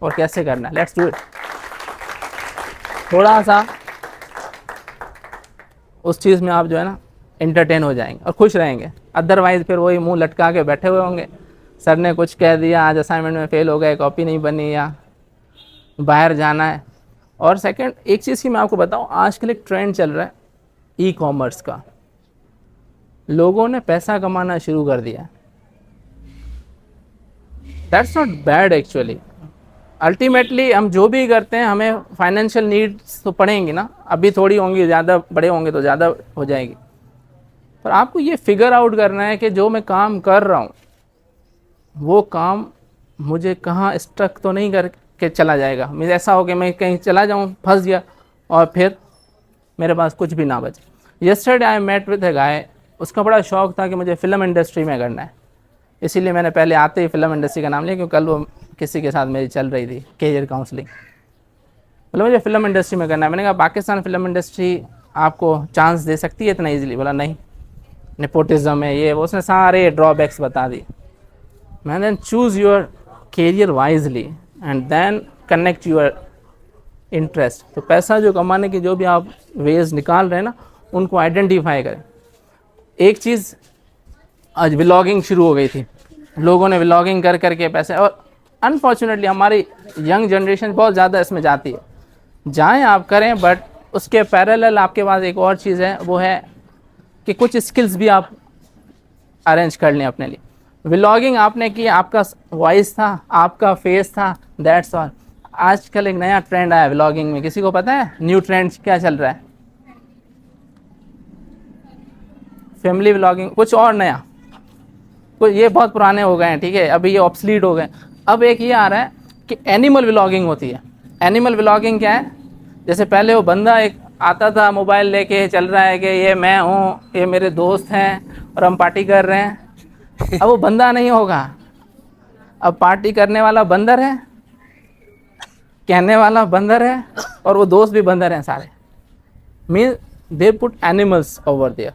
और कैसे करना है, लेट्स डू इट। थोड़ा सा उस चीज़ में आप जो है ना एंटरटेन हो जाएंगे और खुश रहेंगे। अदरवाइज़ फिर वही मुंह लटका के बैठे हुए होंगे, सर ने कुछ कह दिया, आज असाइनमेंट में फेल हो गए, कॉपी नहीं बनी, या बाहर जाना है। और सेकंड एक चीज़ की मैं आपको बताऊं, आजकल एक ट्रेंड चल रहा है ई कॉमर्स का, लोगों ने पैसा कमाना शुरू कर दिया। That's not bad actually. Ultimately हम जो भी करते हैं, हमें फाइनेंशियल नीड्स तो पड़ेंगी ना, अभी थोड़ी होंगी, ज़्यादा बड़े होंगे तो ज़्यादा हो जाएगी। पर आपको ये फिगर आउट करना है कि जो मैं काम कर रहा हूँ वो काम मुझे कहाँ स्ट्रक तो नहीं करके चला जाएगा, मुझे ऐसा हो कि मैं कहीं चला जाऊँ, फंस गया और फिर मेरे पास कुछ भी ना बचे। यस्टरडे आई मेट विद ए गाय, उसका बड़ा शौक़ था कि मुझे फ़िल्म इंडस्ट्री में करना है, इसीलिए मैंने पहले आते ही फिल्म इंडस्ट्री का नाम लिया, क्योंकि कल वो किसी के साथ मेरी चल रही थी कैरियर काउंसलिंग। बोला मुझे फ़िल्म इंडस्ट्री में करना है। मैंने कहा पाकिस्तान फिल्म इंडस्ट्री आपको चांस दे सकती है इतना ईजिली? बोला नहीं, नेपोटिज्म है, ये वो, उसने सारे ड्रॉबैक्स बता दिए। मैंने then choose your career wisely and then connect your interest. तो पैसा जो कमाने की जो भी आप वेज निकाल रहे हैं ना, उनको आइडेंटिफाई करें। एक चीज़, आज व्लॉगिंग शुरू हो गई थी, लोगों ने व्लॉगिंग कर करके पैसे, और अनफॉर्चुनेटली हमारी यंग जनरेशन बहुत ज़्यादा इसमें जाती है। जाएं आप करें, बट उसके पैरेलल आपके पास एक और चीज़ है, वो है कि कुछ स्किल्स भी आप अरेंज कर लें अपने लिए। व्लॉगिंग आपने की, आपका वॉइस था, आपका फेस था, दैट्स ऑल। आजकल एक नया ट्रेंड आया व्लॉगिंग में, किसी को पता है न्यू ट्रेंड क्या चल रहा है? फैमिली व्लॉगिंग, कुछ और नया, कुछ ये बहुत पुराने हो गए हैं, ठीक है, अभी ये ऑब्सलीट हो गए। अब एक ये आ रहा है कि एनिमल व्लॉगिंग होती है। एनिमल व्लॉगिंग क्या है? जैसे पहले वो बंदा एक आता था मोबाइल लेके चल रहा है कि ये मैं हूँ, ये मेरे दोस्त हैं और हम पार्टी कर रहे हैं। अब वो बंदा नहीं होगा, अब पार्टी करने वाला बंदर है, कहने वाला बंदर है, और वो दोस्त भी बंदर हैं सारे। Mean they put animals over there.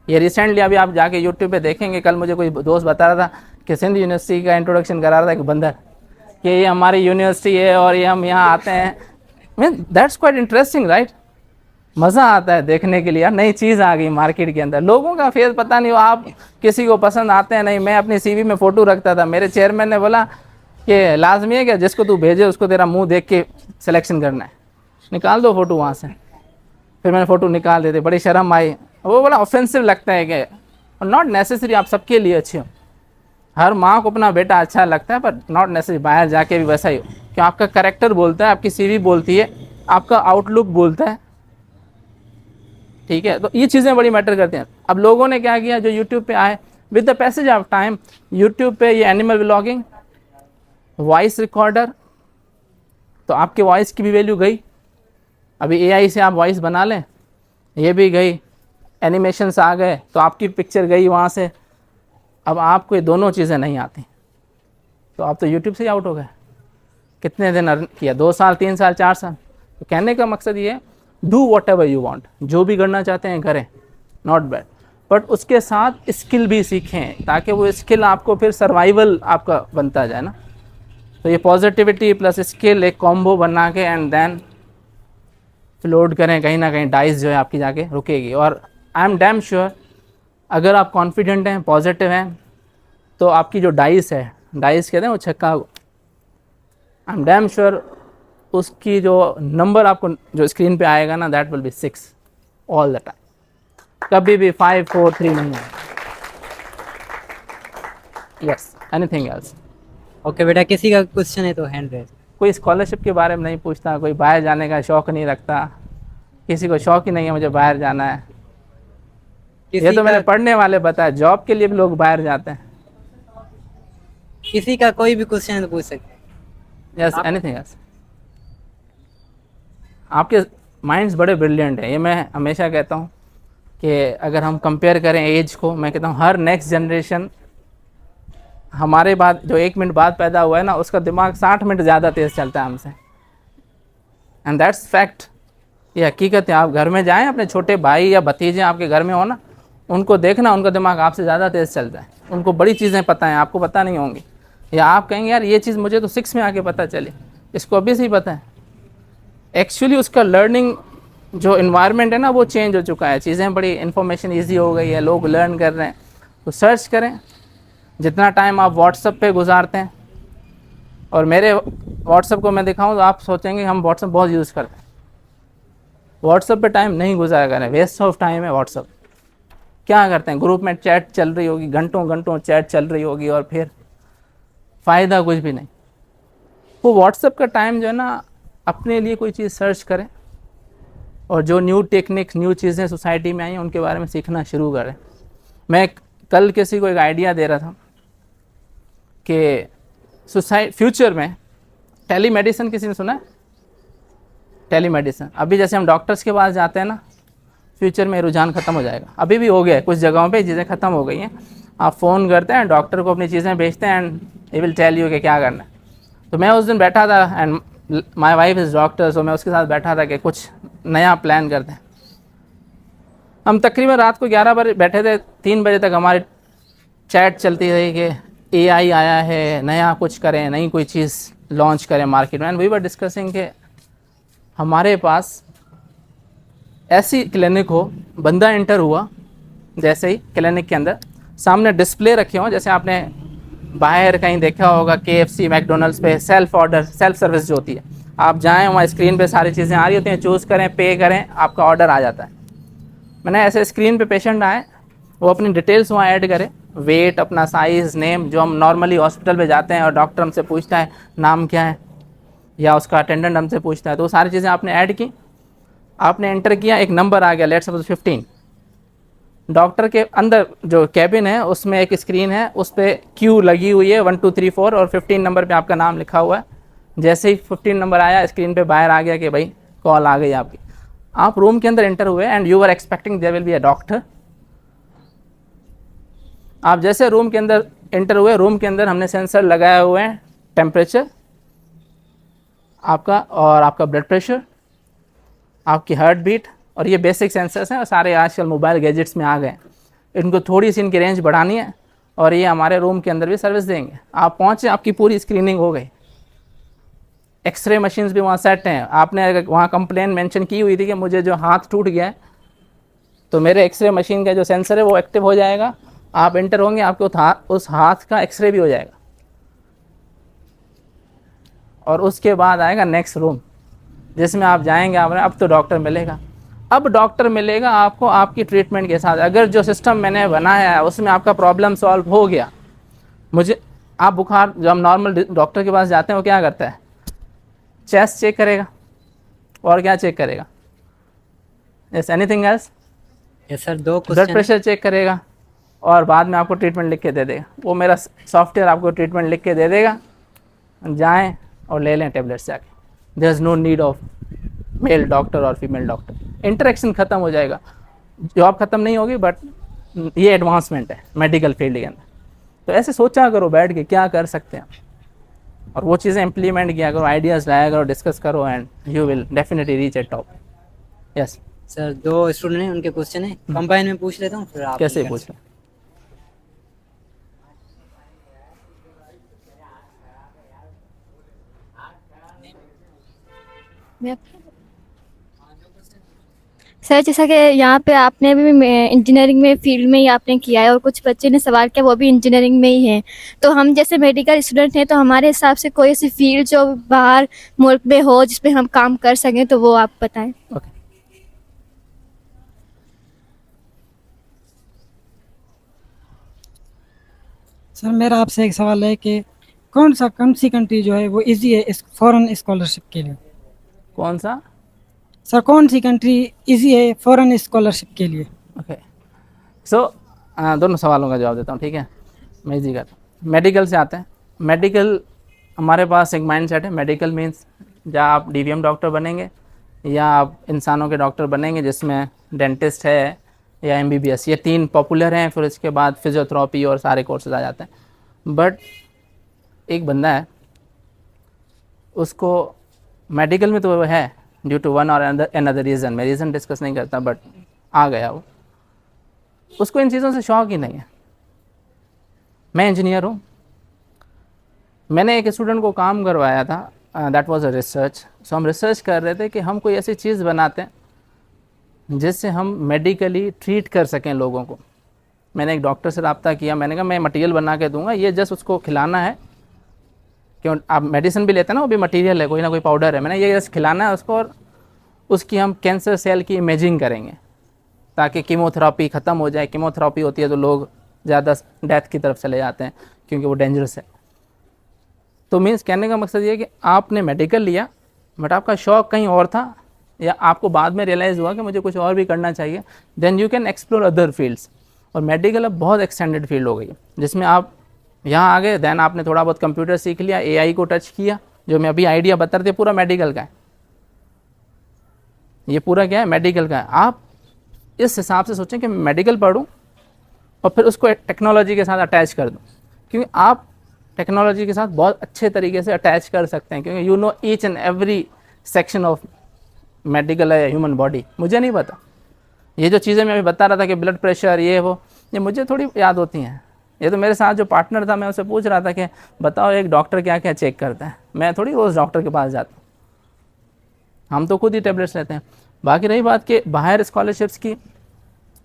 ये रिसेंटली अभी आप जाके यूट्यूब पे देखेंगे, कल मुझे कोई दोस्त बता रहा था कि सिंध यूनिवर्सिटी का इंट्रोडक्शन करा रहा था एक बंदर, कि ये हमारी यूनिवर्सिटी है और ये हम यहाँ आते हैं। Mean that's quite interesting right. मज़ा आता है देखने के लिए, यार नई चीज़ आ गई मार्केट के अंदर। लोगों का फेस पता नहीं, आप किसी को पसंद आते हैं नहीं। मैं अपनी CV में फ़ोटो रखता था, मेरे चेयरमैन ने बोला कि लाजमी है क्या जिसको तू भेजे उसको तेरा मुँह देख के सिलेक्शन करना है, निकाल दो फ़ोटो वहाँ से। फिर मैंने फ़ोटो निकाल देते, बड़ी शर्म आई। वो बड़ा ऑफेंसिव लगता है कि नॉट नेसेसरी आप सबके लिए अच्छे हो। हर माँ को अपना बेटा अच्छा लगता है, पर नॉट नेसेसरी बाहर जाके भी वैसा ही हो, क्योंकि आपका कैरेक्टर बोलता है, आपकी CV बोलती है, आपका आउटलुक बोलता है, ठीक है। तो ये चीज़ें बड़ी मैटर करती हैं। अब लोगों ने क्या किया, जो यूट्यूब पे आए, with the passage of time YouTube पे ये एनिमल व्लॉगिंग, वॉइस रिकॉर्डर, तो आपके वॉइस की भी वैल्यू गई। अभी AI से आप वॉइस बना लें, ये भी गई। एनिमेशंस आ गए तो आपकी पिक्चर गई वहाँ से। अब आपको ये दोनों चीज़ें नहीं आती तो आप तो यूट्यूब से ही आउट हो गए। कितने दिन अर्न किया? 2 साल, 3 साल, 4 साल। तो कहने का मकसद ये है, do what ever you want, जो भी करना चाहते हैं करें, नॉट बैड, बट उसके साथ स्किल भी सीखें, ताकि वो स्किल आपको फिर सर्वाइवल आपका बनता जाए ना। तो ये पॉजिटिविटी प्लस स्किल एक कॉम्बो बना के एंड देन फ्लोट करें, कहीं ना कहीं डाइस जो है आपकी जाके रुकेगी। और आई एम डैम श्योर, अगर आप कॉन्फिडेंट हैं, पॉजिटिव हैं, तो आपकी जो डाइस है, डाइस कहते हैं वो छक्का, आई एम डैम श्योर उसकी जो नंबर आपको जो स्क्रीन पे आएगा ना, that will be 6 all the time. कभी भी 5, 4, 3 नहीं आएगा। Yes, anything else? ओके बेटा, किसी का क्वेश्चन है तो हैंड रेज। कोई स्कॉलरशिप के बारे में नहीं पूछता, कोई बाहर जाने का शौक़ नहीं रखता, किसी को शौक़ ही नहीं है मुझे बाहर जाना है। ये तो मैंने पढ़ने वाले बताया, जॉब के लिए भी लोग बाहर जाते हैं। किसी का कोई भी क्वेश्चन है तो पूछ सकते हैं। Yes, anything else? आपके माइंड्स बड़े ब्रिलियंट हैं, ये मैं हमेशा कहता हूँ कि अगर हम कंपेयर करें एज को, मैं कहता हूँ हर नेक्स्ट जनरेशन हमारे बाद जो 1 मिनट बाद पैदा हुआ है ना, उसका दिमाग 60 मिनट ज़्यादा तेज़ चलता है हमसे, एंड दैट्स फैक्ट, ये हकीकत है। आप घर में जाएं, अपने छोटे भाई या भतीजे आपके घर में हो ना, उनको देखना, उनका दिमाग आपसे ज़्यादा तेज़ चलता है, उनको बड़ी चीज़ें पता हैं, आपको पता नहीं होंगी। या आप कहेंगे यार ये चीज़ मुझे तो 6 में आके पता चली, इसको अभी से ही पता है। एक्चुअली उसका लर्निंग जो इन्वायरमेंट है ना वो चेंज हो चुका है, चीज़ें बड़ी इन्फॉर्मेशन ईजी हो गई है, लोग लर्न कर रहे हैं। तो सर्च करें, जितना टाइम आप व्हाट्सएप पे गुजारते हैं, और मेरे व्हाट्सएप को मैं दिखाऊं तो आप सोचेंगे हम व्हाट्सएप बहुत यूज़ करते हैं। व्हाट्सएप पे टाइम नहीं गुजारा करें, वेस्ट ऑफ टाइम है व्हाट्सएप। क्या करते हैं, ग्रुप में चैट चल रही होगी, घंटों घंटों चैट चल रही होगी, और फिर फ़ायदा कुछ भी नहीं। वो व्हाट्सएप का टाइम जो है ना, अपने लिए कोई चीज़ सर्च करें, और जो न्यू टेक्निक्स, न्यू चीज़ें सोसाइटी में आई हैं उनके बारे में सीखना शुरू करें। मैं कल किसी को एक आइडिया दे रहा था कि फ्यूचर में टेली मेडिसिन, किसी ने सुना है टेली मेडिसिन? अभी जैसे हम डॉक्टर्स के पास जाते हैं ना, फ्यूचर में रुझान ख़त्म हो जाएगा। अभी भी हो गया है, कुछ जगहों पे चीज़ें ख़त्म हो गई हैं। आप फ़ोन करते हैं, डॉक्टर को अपनी चीज़ें भेजते हैं and he will tell you कि क्या करना है। तो मैं उस दिन बैठा था and my wife is doctor, so मैं उसके साथ बैठा था कि कुछ नया प्लान करते हैं। हम तकरीबन रात को 11 बजे बैठे थे, 3 बजे तक हमारी चैट चलती रही कि AI आया है, नया कुछ करें, नई कोई चीज़ लॉन्च करें मार्केट में। एंड वी वर डिस्कसिंग कि हमारे पास ऐसी क्लिनिक हो, बंदा एंटर हुआ जैसे ही क्लिनिक के अंदर सामने डिस्प्ले रखे हों, जैसे आपने बाहर कहीं देखा होगा KFC, मैकडोनल्ड्स पे सेल्फ ऑर्डर, सेल्फ सर्विस जो होती है, आप जाएं वहाँ स्क्रीन पे सारी चीज़ें आ रही होती हैं, चूज़ करें, पे करें, आपका ऑर्डर आ जाता है। मैंने ऐसे स्क्रीन पे पेशेंट आए, वो अपनी डिटेल्स वहाँ ऐड करें, वेट, अपना साइज़, नेम, जो हम नॉर्मली हॉस्पिटल पे जाते हैं और डॉक्टर हमसे पूछता है नाम क्या है, या उसका अटेंडेंट हमसे पूछता है, तो वो सारी चीज़ें आपने ऐड की, आपने एंटर किया, एक नंबर आ गया, लेट्स सपोज 15। डॉक्टर के अंदर जो कैबिन है उसमें एक स्क्रीन है, उस पर क्यू लगी हुई है 1 2 3 4, और 15 नंबर पे आपका नाम लिखा हुआ है। जैसे ही 15 नंबर आया, स्क्रीन पे बाहर आ गया कि भाई कॉल आ गई आपकी। आप रूम के अंदर एंटर हुए and you are expecting there will be a doctor. आप जैसे रूम के अंदर एंटर हुए, रूम के अंदर हमने सेंसर लगाए हुए हैं, टेम्परेचर आपका और आपका ब्लड प्रेशर, आपकी हार्ट बीट, और ये बेसिक सेंसर्स हैं और सारे आजकल मोबाइल गैजेट्स में आ गए। इनको थोड़ी सी इनकी रेंज बढ़ानी है और ये हमारे रूम के अंदर भी सर्विस देंगे। आप पहुँचे, आपकी पूरी स्क्रीनिंग हो गई। एक्सरे मशीन्स भी वहाँ सेट हैं। आपने वहाँ कंप्लेन मेंशन की हुई थी कि मुझे जो हाथ टूट गया है, तो मेरे एक्सरे मशीन का जो सेंसर है वो एक्टिव हो जाएगा। आप एंटर होंगे, आपके उस हाथ का एक्सरे भी हो जाएगा, और उसके बाद आएगा नेक्स्ट रूम जिसमें आप जाएंगे। आपने अब तो डॉक्टर मिलेगा, अब डॉक्टर मिलेगा आपको आपकी ट्रीटमेंट के साथ। अगर जो सिस्टम मैंने बनाया है उसमें आपका प्रॉब्लम सॉल्व हो गया, मुझे आप बुखार, जो हम नॉर्मल डॉक्टर के पास जाते हैं वो क्या करता है, चेस्ट चेक करेगा और क्या चेक करेगा, yes, anything else? Yes sir, 2 blood question. Pressure check करेगा और बाद में आपको ट्रीटमेंट लिख के दे देगा। वो मेरा सॉफ्टवेयर आपको ट्रीटमेंट लिख के दे देगा, जाएं और ले लें टेबलेट्स जाके। There is no need of male doctor और फीमेल डॉक्टर। इंटरेक्शन ख़त्म हो जाएगा, जॉब ख़त्म नहीं होगी, बट ये एडवांसमेंट है मेडिकल फील्ड के अंदर। तो ऐसे सोचा करो बैठ के क्या कर सकते हैं, और वो चीज़ें इम्प्लीमेंट किया करो, आइडियाज़ लाया करो, डिस्कस करो, and you will definitely reach a top. Yes sir, 2 student हैं, उनके क्वेश्चन है, कंबाइन में पूछ लेता हूँ, फिर आप कैसे कर पूछ लें? सर जैसा कि यहाँ पे आपने भी इंजीनियरिंग में फील्ड में ही आपने किया है, और कुछ बच्चे ने सवाल किया वो भी इंजीनियरिंग में ही हैं, तो हम जैसे मेडिकल स्टूडेंट हैं, तो हमारे हिसाब से कोई ऐसी फील्ड जो बाहर मुल्क में हो जिसमें हम काम कर सकें, तो वो आप बताएं। ओके, सर मेरा आपसे एक सवाल है कि कौन सी कंट्री जो है वो इजी है इस फॉरेन स्कॉलरशिप के लिए? कौन सा? सर कौन सी कंट्री इजी है फॉरेन स्कॉलरशिप के लिए? ओके, सो दोनों सवालों का जवाब देता हूँ, ठीक है। मैं इजी करता हूँ। मेडिकल से आते हैं। मेडिकल, हमारे पास एक माइंड सेट है, मेडिकल मीन्स जहाँ आप DVM डॉक्टर बनेंगे या आप इंसानों के डॉक्टर बनेंगे, जिसमें डेंटिस्ट है या MBBS, ये 3 पॉपुलर हैं। फिर इसके बाद फिजियोथेरेपी और सारे कोर्सेज आ जाते हैं। बट एक बंदा है, उसको मेडिकल में तो वो है, ड्यू टू वन और अनदर रीज़न, मैं रीज़न डिस्कस नहीं करता, बट आ गया वो, उसको इन चीज़ों से शौक ही नहीं है। मैं इंजीनियर हूँ, मैंने एक स्टूडेंट को काम करवाया था, दैट वाज अ रिसर्च। सो हम रिसर्च कर रहे थे कि हम कोई ऐसी चीज़ बनाते हैं जिससे हम मेडिकली ट्रीट कर सकें लोगों को। मैंने एक डॉक्टर से रब्ता किया, मैंने कहा मैं मटेरियल बना के दूंगा, ये जस्ट उसको खिलाना है, क्यों आप मेडिसिन भी लेते हैं ना, वो भी मटेरियल है, कोई ना कोई पाउडर है, मैंने ये जस्ट खिलाना है उसको, और उसकी हम कैंसर सेल की इमेजिंग करेंगे ताकि कीमोथेरापी ख़त्म हो जाए। कीमोथेरापी होती है तो लोग ज़्यादा डेथ की तरफ चले जाते हैं क्योंकि वो डेंजरस है। तो मीन्स कहने का मकसद ये है कि आपने मेडिकल लिया बट आपका शौक़ कहीं और था, या आपको बाद में रियलाइज़ हुआ कि मुझे कुछ और भी करना चाहिए, then you can explore other fields. और मेडिकल अब बहुत एक्सटेंडेड फील्ड हो गई है जिसमें आप यहाँ आ गए, देन आपने थोड़ा बहुत कंप्यूटर सीख लिया, एआई को टच किया, जो मैं अभी आइडिया बता रहे थे पूरा मेडिकल का है, ये पूरा क्या है मेडिकल का है। आप इस हिसाब से सोचें कि मैं मेडिकल पढ़ूँ और फिर उसको टेक्नोलॉजी के साथ अटैच कर दूँ, क्योंकि आप टेक्नोलॉजी के साथ बहुत अच्छे तरीके से अटैच कर सकते हैं, क्योंकि you know each and every section of medical है ह्यूमन बॉडी। मुझे नहीं पता, ये जो चीज़ें मैं अभी बता रहा था कि ब्लड प्रेशर ये वो, ये मुझे थोड़ी याद होती हैं। ये तो मेरे साथ जो पार्टनर था, मैं उससे पूछ रहा था कि बताओ एक डॉक्टर क्या क्या चेक करता है, मैं थोड़ी रोज़ डॉक्टर के पास जाता हूँ, हम तो खुद ही टेबलेट्स लेते हैं। बाकी रही बात कि बाहर स्कॉलरशिप्स की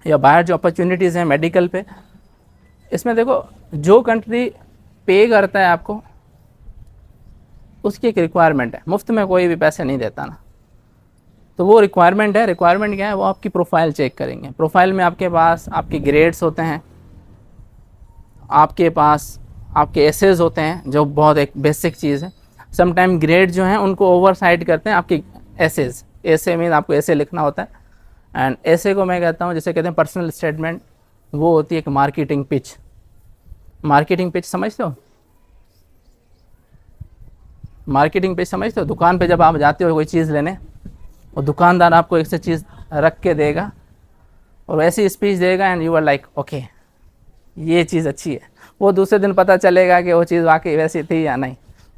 या बाहर जो अपॉर्चुनिटीज़ हैं मेडिकल पे, इसमें देखो जो कंट्री पे करता है आपको उसकी एक रिक्वायरमेंट है, मुफ्त में कोई भी पैसे नहीं देता ना, तो वो रिक्वायरमेंट है। रिक्वायरमेंट क्या है, वो आपकी प्रोफाइल चेक करेंगे। प्रोफाइल में आपके पास आपके ग्रेड्स होते हैं, आपके पास आपके एसेज होते हैं जो बहुत एक बेसिक चीज़ है। समटाइम ग्रेड जो हैं उनको ओवरसाइड करते हैं आपके एसेज। एसे मीन आपको ऐसे लिखना होता है, एंड ऐसे को मैं कहता हूँ जिसे कहते हैं पर्सनल स्टेटमेंट, वो होती है एक मार्केटिंग पिच। मार्केटिंग पिच समझते हो? मार्केटिंग पिच समझते हो? दुकान पे जब आप जाते हो कोई चीज़ लेने, और दुकानदार आपको एक से चीज़ रख के देगा और ऐसी स्पीच देगा and you are like okay ये चीज़ अच्छी है। वो दूसरे दिन पता चलेगा कि वो चीज़ वाकई वैसी थी या नहीं,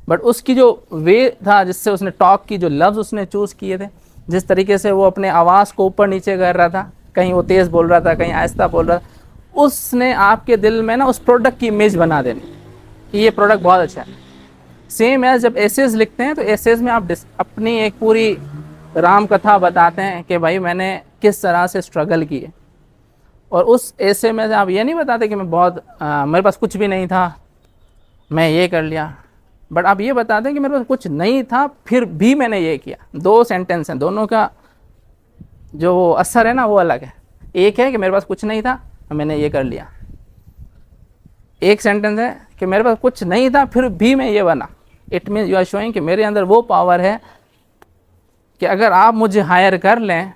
बट उसकी जो वे था जिससे उसने टॉक की, जो लफ्ज़ उसने चूज़ किए थे, जिस तरीके से वो अपने आवाज़ को ऊपर नीचे कर रहा था, कहीं वो तेज़ बोल रहा था कहीं आहिस्ता बोल रहा था, उसने आपके दिल में ना उस प्रोडक्ट की इमेज बना देनी कि ये प्रोडक्ट बहुत अच्छा है। सेम एज जब एसेज लिखते हैं तो एसेज में आप अपनी एक पूरी राम कथा बताते हैं कि भाई मैंने किस तरह से स्ट्रगल किए, और उस ऐसे में आप ये नहीं बताते कि मैं बहुत मेरे पास कुछ भी नहीं था मैं ये कर लिया, बट आप ये बताते हैं कि मेरे पास कुछ नहीं था फिर भी मैंने ये किया। दो सेंटेंस हैं, दोनों का जो असर है ना वो अलग है। एक है कि मेरे पास कुछ नहीं था मैंने ये कर लिया, एक सेंटेंस है कि मेरे पास कुछ नहीं था फिर भी मैं ये बना। It means you are showing कि मेरे अंदर वो पावर है कि अगर आप मुझे हायर कर लें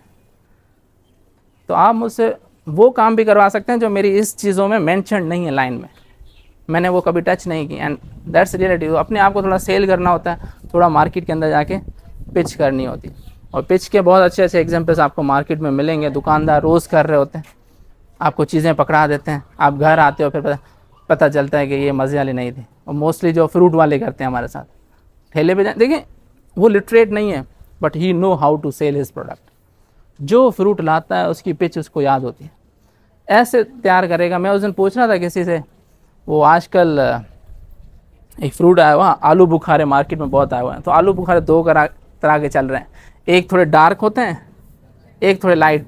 तो आप मुझसे वो काम भी करवा सकते हैं जो मेरी इस चीज़ों में मेंशन नहीं है लाइन में, मैंने वो कभी टच नहीं की, एंड दैट्स रियलिटी। अपने आप को थोड़ा सेल करना होता है, थोड़ा मार्केट के अंदर जाके पिच करनी होती है, और पिच के बहुत अच्छे अच्छे एग्जांपल्स आपको मार्केट में मिलेंगे। दुकानदार रोज़ कर रहे होते हैं, आपको चीज़ें पकड़ा देते हैं, आप घर आते हो फिर पता चलता है कि ये मज़े वाली नहीं थी। और मोस्टली जो फ्रूट वाले करते हैं हमारे साथ, ठेले पे देखिए वो लिटरेट नहीं है but he know how to sell his product. जो फ्रूट लाता है उसकी पिच उसको याद होती है, ऐसे तैयार करेगा। मैं उस दिन पूछ रहा था किसी से, वो आजकल एक फ्रूट आया हुआ आलू बुखारे मार्केट में बहुत आए हुए हैं, तो आलू बुखारे दो तरह के चल रहे हैं, एक थोड़े डार्क होते हैं एक थोड़े लाइट।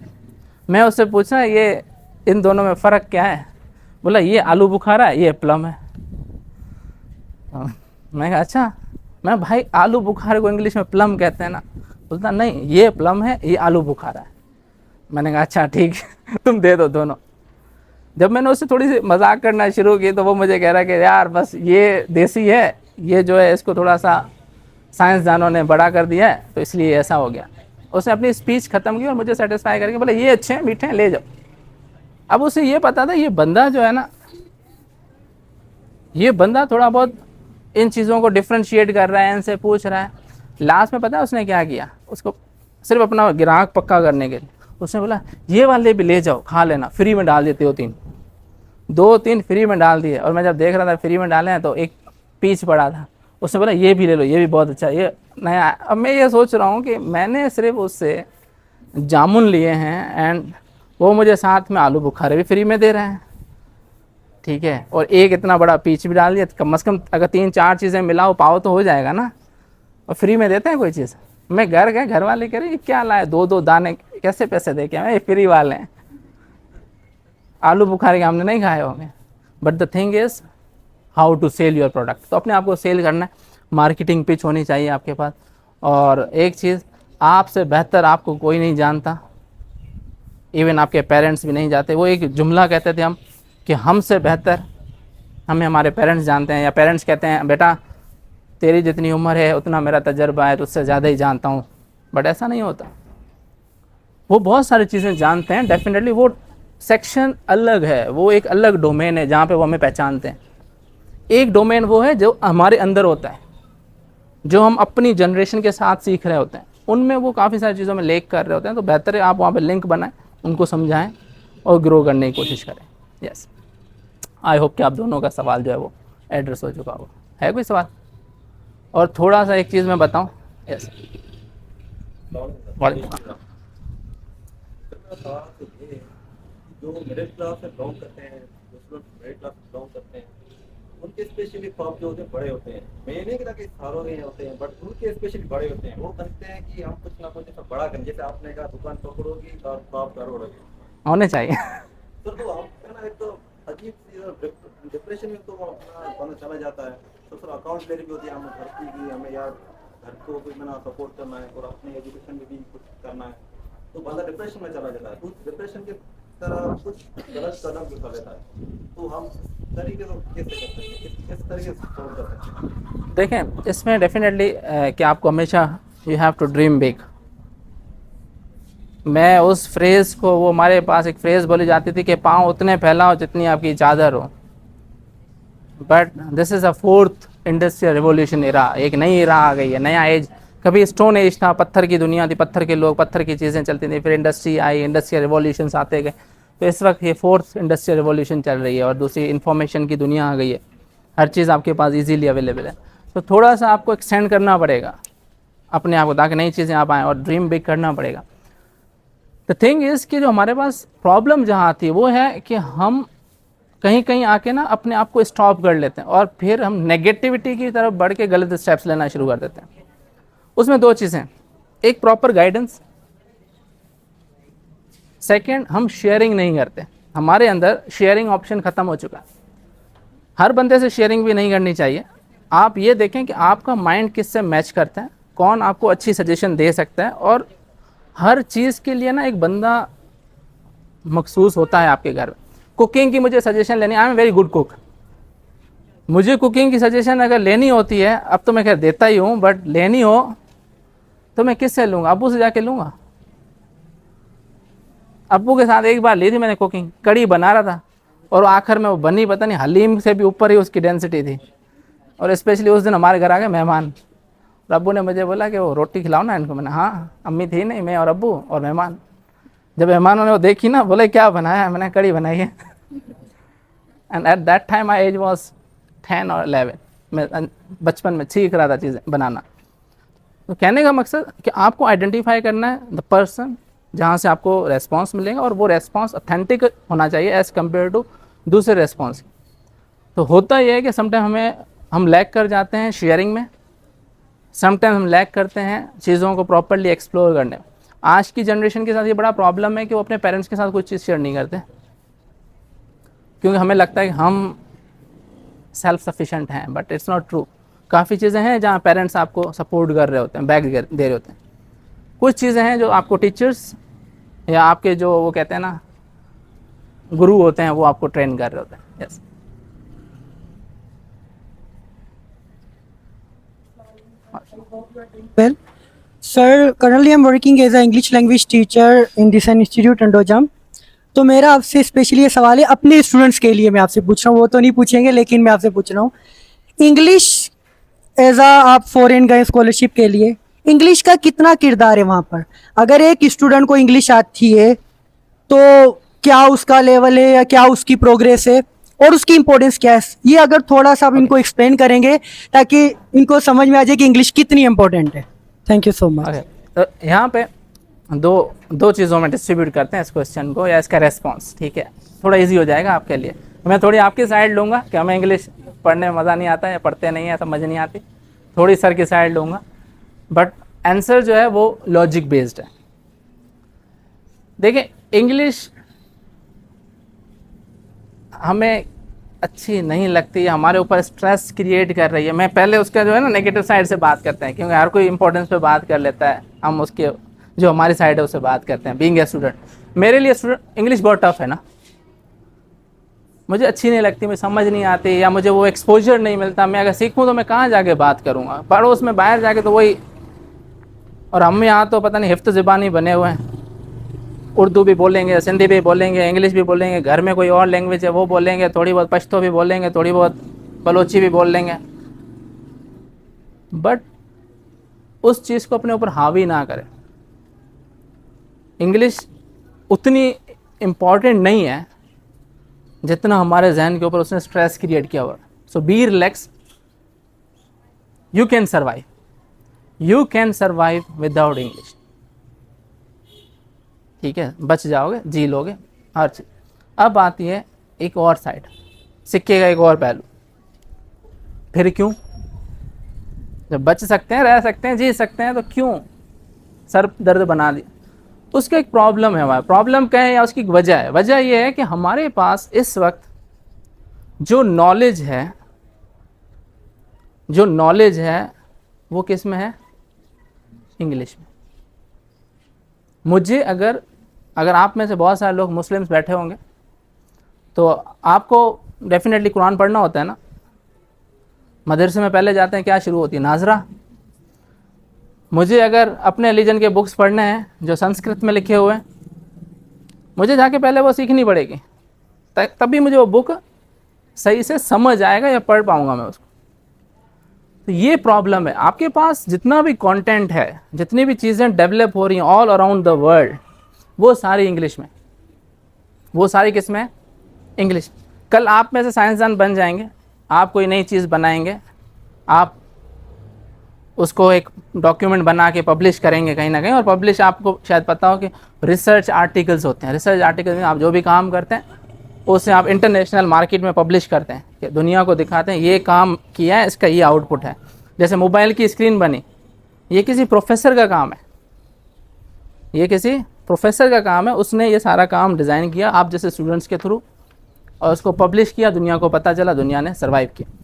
मैं उससे पूछा ये इन दोनों में फ़र्क क्या है, बोला ये आलू बुखारा है ये प्लम है। मैं कहा अच्छा, मैं भाई आलू बुखारे को इंग्लिश में प्लम कहते हैं ना, बोलता नहीं ये प्लम है ये आलू बुखारा है। मैंने कहा अच्छा ठीक है तुम दे दो दोनों। जब मैंने उससे थोड़ी सी मजाक करना शुरू की तो वो मुझे कह रहा है कि यार बस ये देसी है, ये जो है इसको थोड़ा सा साइंसदानों ने बड़ा कर दिया है तो इसलिए ऐसा हो गया। उसने अपनी स्पीच ख़त्म की और मुझे सेटिस्फाई करके बोले ये अच्छे हैं मीठे हैं ले जाओ। अब उसे ये पता था ये बंदा जो है ना, ये बंदा थोड़ा बहुत इन चीज़ों को डिफ्रेंशिएट कर रहा है, इनसे पूछ रहा है। लास्ट में पता है उसने क्या किया, उसको सिर्फ अपना ग्राहक पक्का करने के लिए उसने बोला ये वाले भी ले जाओ खा लेना, फ्री में डाल देते हो, दो तीन फ्री में डाल दिए। और मैं जब देख रहा था फ्री में डाले हैं तो एक पीच पड़ा था, उसने बोला ये भी ले लो ये भी बहुत अच्छा है, ये नया। अब मैं ये सोच रहा हूँ कि मैंने सिर्फ उससे जामुन लिए हैं एंड वो मुझे साथ में आलू बुखारे भी फ्री में दे रहे हैं, ठीक है, और एक इतना बड़ा पीच भी डाल दिया। तो कम से कम अगर 3-4 चीज़ें मिलाओ पाओ तो हो जाएगा ना, और फ्री में देते हैं कोई चीज़। मैं घर गए, घर वाले कह रहे ये क्या लाए 2-2 दाने, कैसे पैसे दे के आए, फ्री वाले हैं। आलू बुखारे के हमने नहीं खाए होंगे। But the thing is how to sell your product. तो अपने आप को सेल करना है, मार्केटिंग पिच होनी चाहिए आपके पास। और एक चीज़, आपसे बेहतर आपको कोई नहीं जानता, इवन आपके पेरेंट्स भी नहीं जानते। वो एक जुमला कहते थे हम कि हमसे बेहतर हमें हमारे पेरेंट्स जानते हैं, या पेरेंट्स कहते हैं बेटा तेरी जितनी उम्र है उतना मेरा तजर्बा है, तो उससे ज़्यादा ही जानता हूँ। बट ऐसा नहीं होता, वो बहुत सारी चीज़ें जानते हैं डेफिनेटली। वो सेक्शन अलग है, वो एक अलग डोमेन है जहाँ पे वो हमें पहचानते हैं। एक डोमेन वो है जो हमारे अंदर होता है, जो हम अपनी जनरेशन के साथ सीख रहे होते हैं, उनमें वो काफ़ी सारी चीज़ों में लेक कर रहे होते हैं। तो बेहतर है आप वहाँ पे लिंक बनाएं, उनको समझाएं और ग्रो करने की कोशिश करें। यस, आई होप कि आप दोनों का सवाल जो है वो एड्रेस हो चुका होगा। है कोई सवाल? और थोड़ा सा एक चीज़ मैं बताऊं। यस, जो मिडिल क्लास में बिलोंग करते हैं, जो स्टूडेंट मिडिल क्लास में बिलोंग करते हैं, उनके स्पेशली ख्वाब जो होते हैं बड़े होते हैं। मैं ये नहीं कहता कि सारों के होते हैं, बट उनके स्पेशली बड़े होते हैं। वो बनते हैं कि हम कुछ ना कुछ ऐसा बड़ा करें। जैसे आपने कहा दुकान पकड़ोगी और ख्वाब करोड़ोगी, होने चाहिए। तो आपका ना एक तो अजीब सी डिप्रेशन में तो वो अपना बंदा चला जाता है। तो फिर अकाउंट क्लियर भी होती है, हमें घर की हमें यार घर को भी बना सपोर्ट करना है और अपने एजुकेशन में भी कुछ करना है, तो बंदा डिप्रेशन में चला जाता है। उस डिप्रेशन के तरह कुछ गलत कदम उठा लेता है। तो हम तरीके से कैसे कर सकते हैं, किस तरीके से सॉल्व कर सकते हैं? देखें, इसमें डेफिनेटली कि आपको हमेशा you have to dream big. मैं उस फ्रेज़ को, वो हमारे पास एक फ्रेज़ बोली जाती थी कि पाँव उतने फैलाओ जितनी आपकी चादर हो। But this is a 4th industrial revolution era. एक नई इरा आ गई है, नया एज। कभी स्टोन एज था, पत्थर की दुनिया थी, पत्थर के लोग, पत्थर की चीज़ें चलती थी। फिर इंडस्ट्री आई, इंडस्ट्रियल रिवॉल्यूशंस आते गए। तो इस वक्त ये 4th इंडस्ट्रियल रिवॉल्यूशन चल रही है और दूसरी इंफॉर्मेशन की दुनिया आ गई है। हर चीज़ आपके पास इजीली अवेलेबल है। तो थोड़ा सा आपको एक्सटेंड करना पड़ेगा अपने आप को, ताकि नई चीज़ें आप आएँ, और ड्रीम बिग करना पड़ेगा। द थिंग इज़ कि जो हमारे पास प्रॉब्लम जहाँ आती है वो है कि हम कहीं कहीं आके ना अपने आप को स्टॉप कर लेते हैं और फिर हम नेगेटिविटी की तरफ बढ़ के गलत स्टेप्स लेना शुरू कर देते हैं। उसमें 2 चीज़ें, एक प्रॉपर गाइडेंस, सेकंड हम शेयरिंग नहीं करते। हमारे अंदर शेयरिंग ऑप्शन ख़त्म हो चुका है। हर बंदे से शेयरिंग भी नहीं करनी चाहिए। आप ये देखें कि आपका माइंड किससे मैच करता है, कौन आपको अच्छी सजेशन दे सकता है। और हर चीज़ के लिए ना एक बंदा मखसूस होता है आपके घर में। कुकिंग की मुझे सजेशन लेनी, I am very good cook, मुझे कुकिंग की सजेशन अगर लेनी होती है, अब तो मैं खैर देता ही हूँ, बट लेनी हो तो मैं किससे लूँगा? अब्बू से जाके लूँगा। अब्बू के साथ एक बार ली थी मैंने कुकिंग, कड़ी बना रहा था और आखिर में वो बनी पता नहीं हलीम से भी ऊपर ही उसकी डेंसिटी थी। और स्पेशली उस दिन हमारे घर आ गए मेहमान, और अब्बू ने मुझे बोला कि वो रोटी खिलाओ ना इनको। मैंने हाँ, अम्मी थी नहीं, मैं और अब्बू और मेहमान। जब मेहमानों ने वो देखी ना, बोले क्या बनाया है? मैंने कड़ी बनाई है। And at that time my age was 10 और 11। मैं बचपन में सीख रहा था चीज़ें बनाना। तो कहने का मकसद कि आपको आइडेंटिफाई करना है द पर्सन जहाँ से आपको रेस्पॉन्स मिलेगा, और वो रेस्पॉन्स ऑथेंटिक होना चाहिए एज़ कम्पेयर टू दूसरे रेस्पॉन्स। तो होता यह है कि समटाइम हम लैक कर जाते हैं शेयरिंग में, समटाइम हम लैक करते हैं चीज़ों को प्रॉपरली एक्सप्लोर करने में। आज की जनरेशन के साथ ये बड़ा प्रॉब्लम है कि वो अपने पेरेंट्स के साथ कुछ चीज़ शेयर नहीं करते, क्योंकि हमें लगता है कि हम सेल्फ सफिशेंट हैं, बट इट्स नॉट ट्रू। काफ़ी चीज़ें हैं जहाँ पेरेंट्स आपको सपोर्ट कर रहे होते हैं, बैक दे रहे होते हैं। कुछ चीज़ें हैं जो आपको टीचर्स या आपके जो वो कहते हैं ना गुरु होते हैं, वो आपको ट्रेन कर रहे होते हैं। Yes. Well, sir, currently I'm working as an English language teacher in this institute Andojam. तो मेरा आपसे स्पेशली ये सवाल है अपने स्टूडेंट्स के लिए, मैं आपसे पूछ रहा हूँ, वो तो नहीं पूछेंगे लेकिन मैं आपसे पूछ रहा हूँ। इंग्लिश एज आप फॉरेन गए स्कॉलरशिप के लिए, इंग्लिश का कितना किरदार है वहाँ पर? अगर एक स्टूडेंट को इंग्लिश आती है तो क्या उसका लेवल है या क्या उसकी प्रोग्रेस है? और उसकी इंपॉर्टेंस क्या है, ये अगर थोड़ा सा आप इनको एक्सप्लेन करेंगे ताकि इनको समझ में आ जाए कि इंग्लिश कितनी इंपॉर्टेंट है। Thank you so much. Okay, तो यहाँ पे दो चीज़ों में डिस्ट्रीब्यूट करते हैं इस क्वेश्चन को या इसका रेस्पॉन्स, ठीक है, थोड़ा इजी हो जाएगा आपके लिए। मैं थोड़ी आपकी साइड लूँगा कि हमें इंग्लिश पढ़ने में मज़ा नहीं आता या पढ़ते नहीं है, समझ नहीं आती, थोड़ी सर की साइड लूँगा, बट आंसर जो है वो लॉजिक बेस्ड है। देखिए, इंग्लिश हमें अच्छी नहीं लगती, हमारे ऊपर स्ट्रेस क्रिएट कर रही है। मैं पहले उसका जो है ना नेगेटिव साइड से बात करते हैं, क्योंकि हर कोई इंपॉर्टेंस पे बात कर लेता है, हम उसके जो हमारी साइड है उससे बात करते हैं। बीइंग ए स्टूडेंट, मेरे लिए स्टूडेंट इंग्लिश बहुत टफ है ना, मुझे अच्छी नहीं लगती, मुझे समझ नहीं आती, या मुझे वो एक्सपोजर नहीं मिलता। मैं अगर सीखूँ तो मैं कहाँ जाके बात करूँगा, पड़ोस में बाहर जाके तो वही, और हम यहाँ तो पता नहीं हिफ्त ज़बानी बने हुए हैं, उर्दू भी बोलेंगे, सिंधी भी बोलेंगे, इंग्लिश भी बोलेंगे, घर में कोई और लैंग्वेज है वो बोलेंगे, थोड़ी बहुत पश्तो भी बोलेंगे, थोड़ी बहुत बलोची भी बोल लेंगे, बट उस चीज़ को अपने ऊपर हावी ना करें। इंग्लिश उतनी इम्पॉर्टेंट नहीं है जितना हमारे जहन के ऊपर उसने स्ट्रेस क्रिएट किया हुआ। So be relax, you can survive, you can survive without English, ठीक है, बच जाओगे, जी लोगे हर चीज़। अब आती है एक और साइड, सिक्के का एक और पहलू। फिर क्यों, जब बच सकते हैं, रह सकते हैं, जी सकते हैं, तो क्यों सर दर्द बना दिया? उसका एक प्रॉब्लम है हमारा। प्रॉब्लम क्या है या उसकी वजह है? वजह यह है कि हमारे पास इस वक्त जो नॉलेज है वो किस में है? इंग्लिश में। मुझे अगर आप में से बहुत सारे लोग मुस्लिम्स बैठे होंगे तो आपको डेफिनेटली कुरान पढ़ना होता है ना। मदरसे में पहले जाते हैं, क्या शुरू होती है? नाजरा। मुझे अगर अपने रिलीजन के बुक्स पढ़ने हैं जो संस्कृत में लिखे हुए हैं, मुझे जाके पहले वो सीखनी पड़ेगी, तभी मुझे वो बुक सही से समझ आएगा या पढ़ पाऊंगा मैं उसको। तो ये प्रॉब्लम है। आपके पास जितना भी कंटेंट है, जितनी भी चीज़ें डेवलप हो रही हैं ऑल अराउंड द वर्ल्ड, वो सारी इंग्लिश में। वो सारी किस में? इंग्लिश। कल आप में से साइंसदान बन जाएंगे, आप कोई नई चीज़ बनाएंगे, आप उसको एक डॉक्यूमेंट बना के पब्लिश करेंगे कहीं ना कहीं, और पब्लिश आपको शायद पता हो कि रिसर्च आर्टिकल्स होते हैं। रिसर्च आर्टिकल्स में आप जो भी काम करते हैं उसे आप इंटरनेशनल मार्केट में पब्लिश करते हैं, कि दुनिया को दिखाते हैं ये काम किया है, इसका ये आउटपुट है। जैसे मोबाइल की स्क्रीन बनी, ये किसी प्रोफेसर का काम है, ये किसी प्रोफेसर का काम है, उसने ये सारा काम डिज़ाइन किया आप जैसे स्टूडेंट्स के थ्रू, और उसको पब्लिश किया, दुनिया को पता चला, दुनिया ने सर्वाइव किया।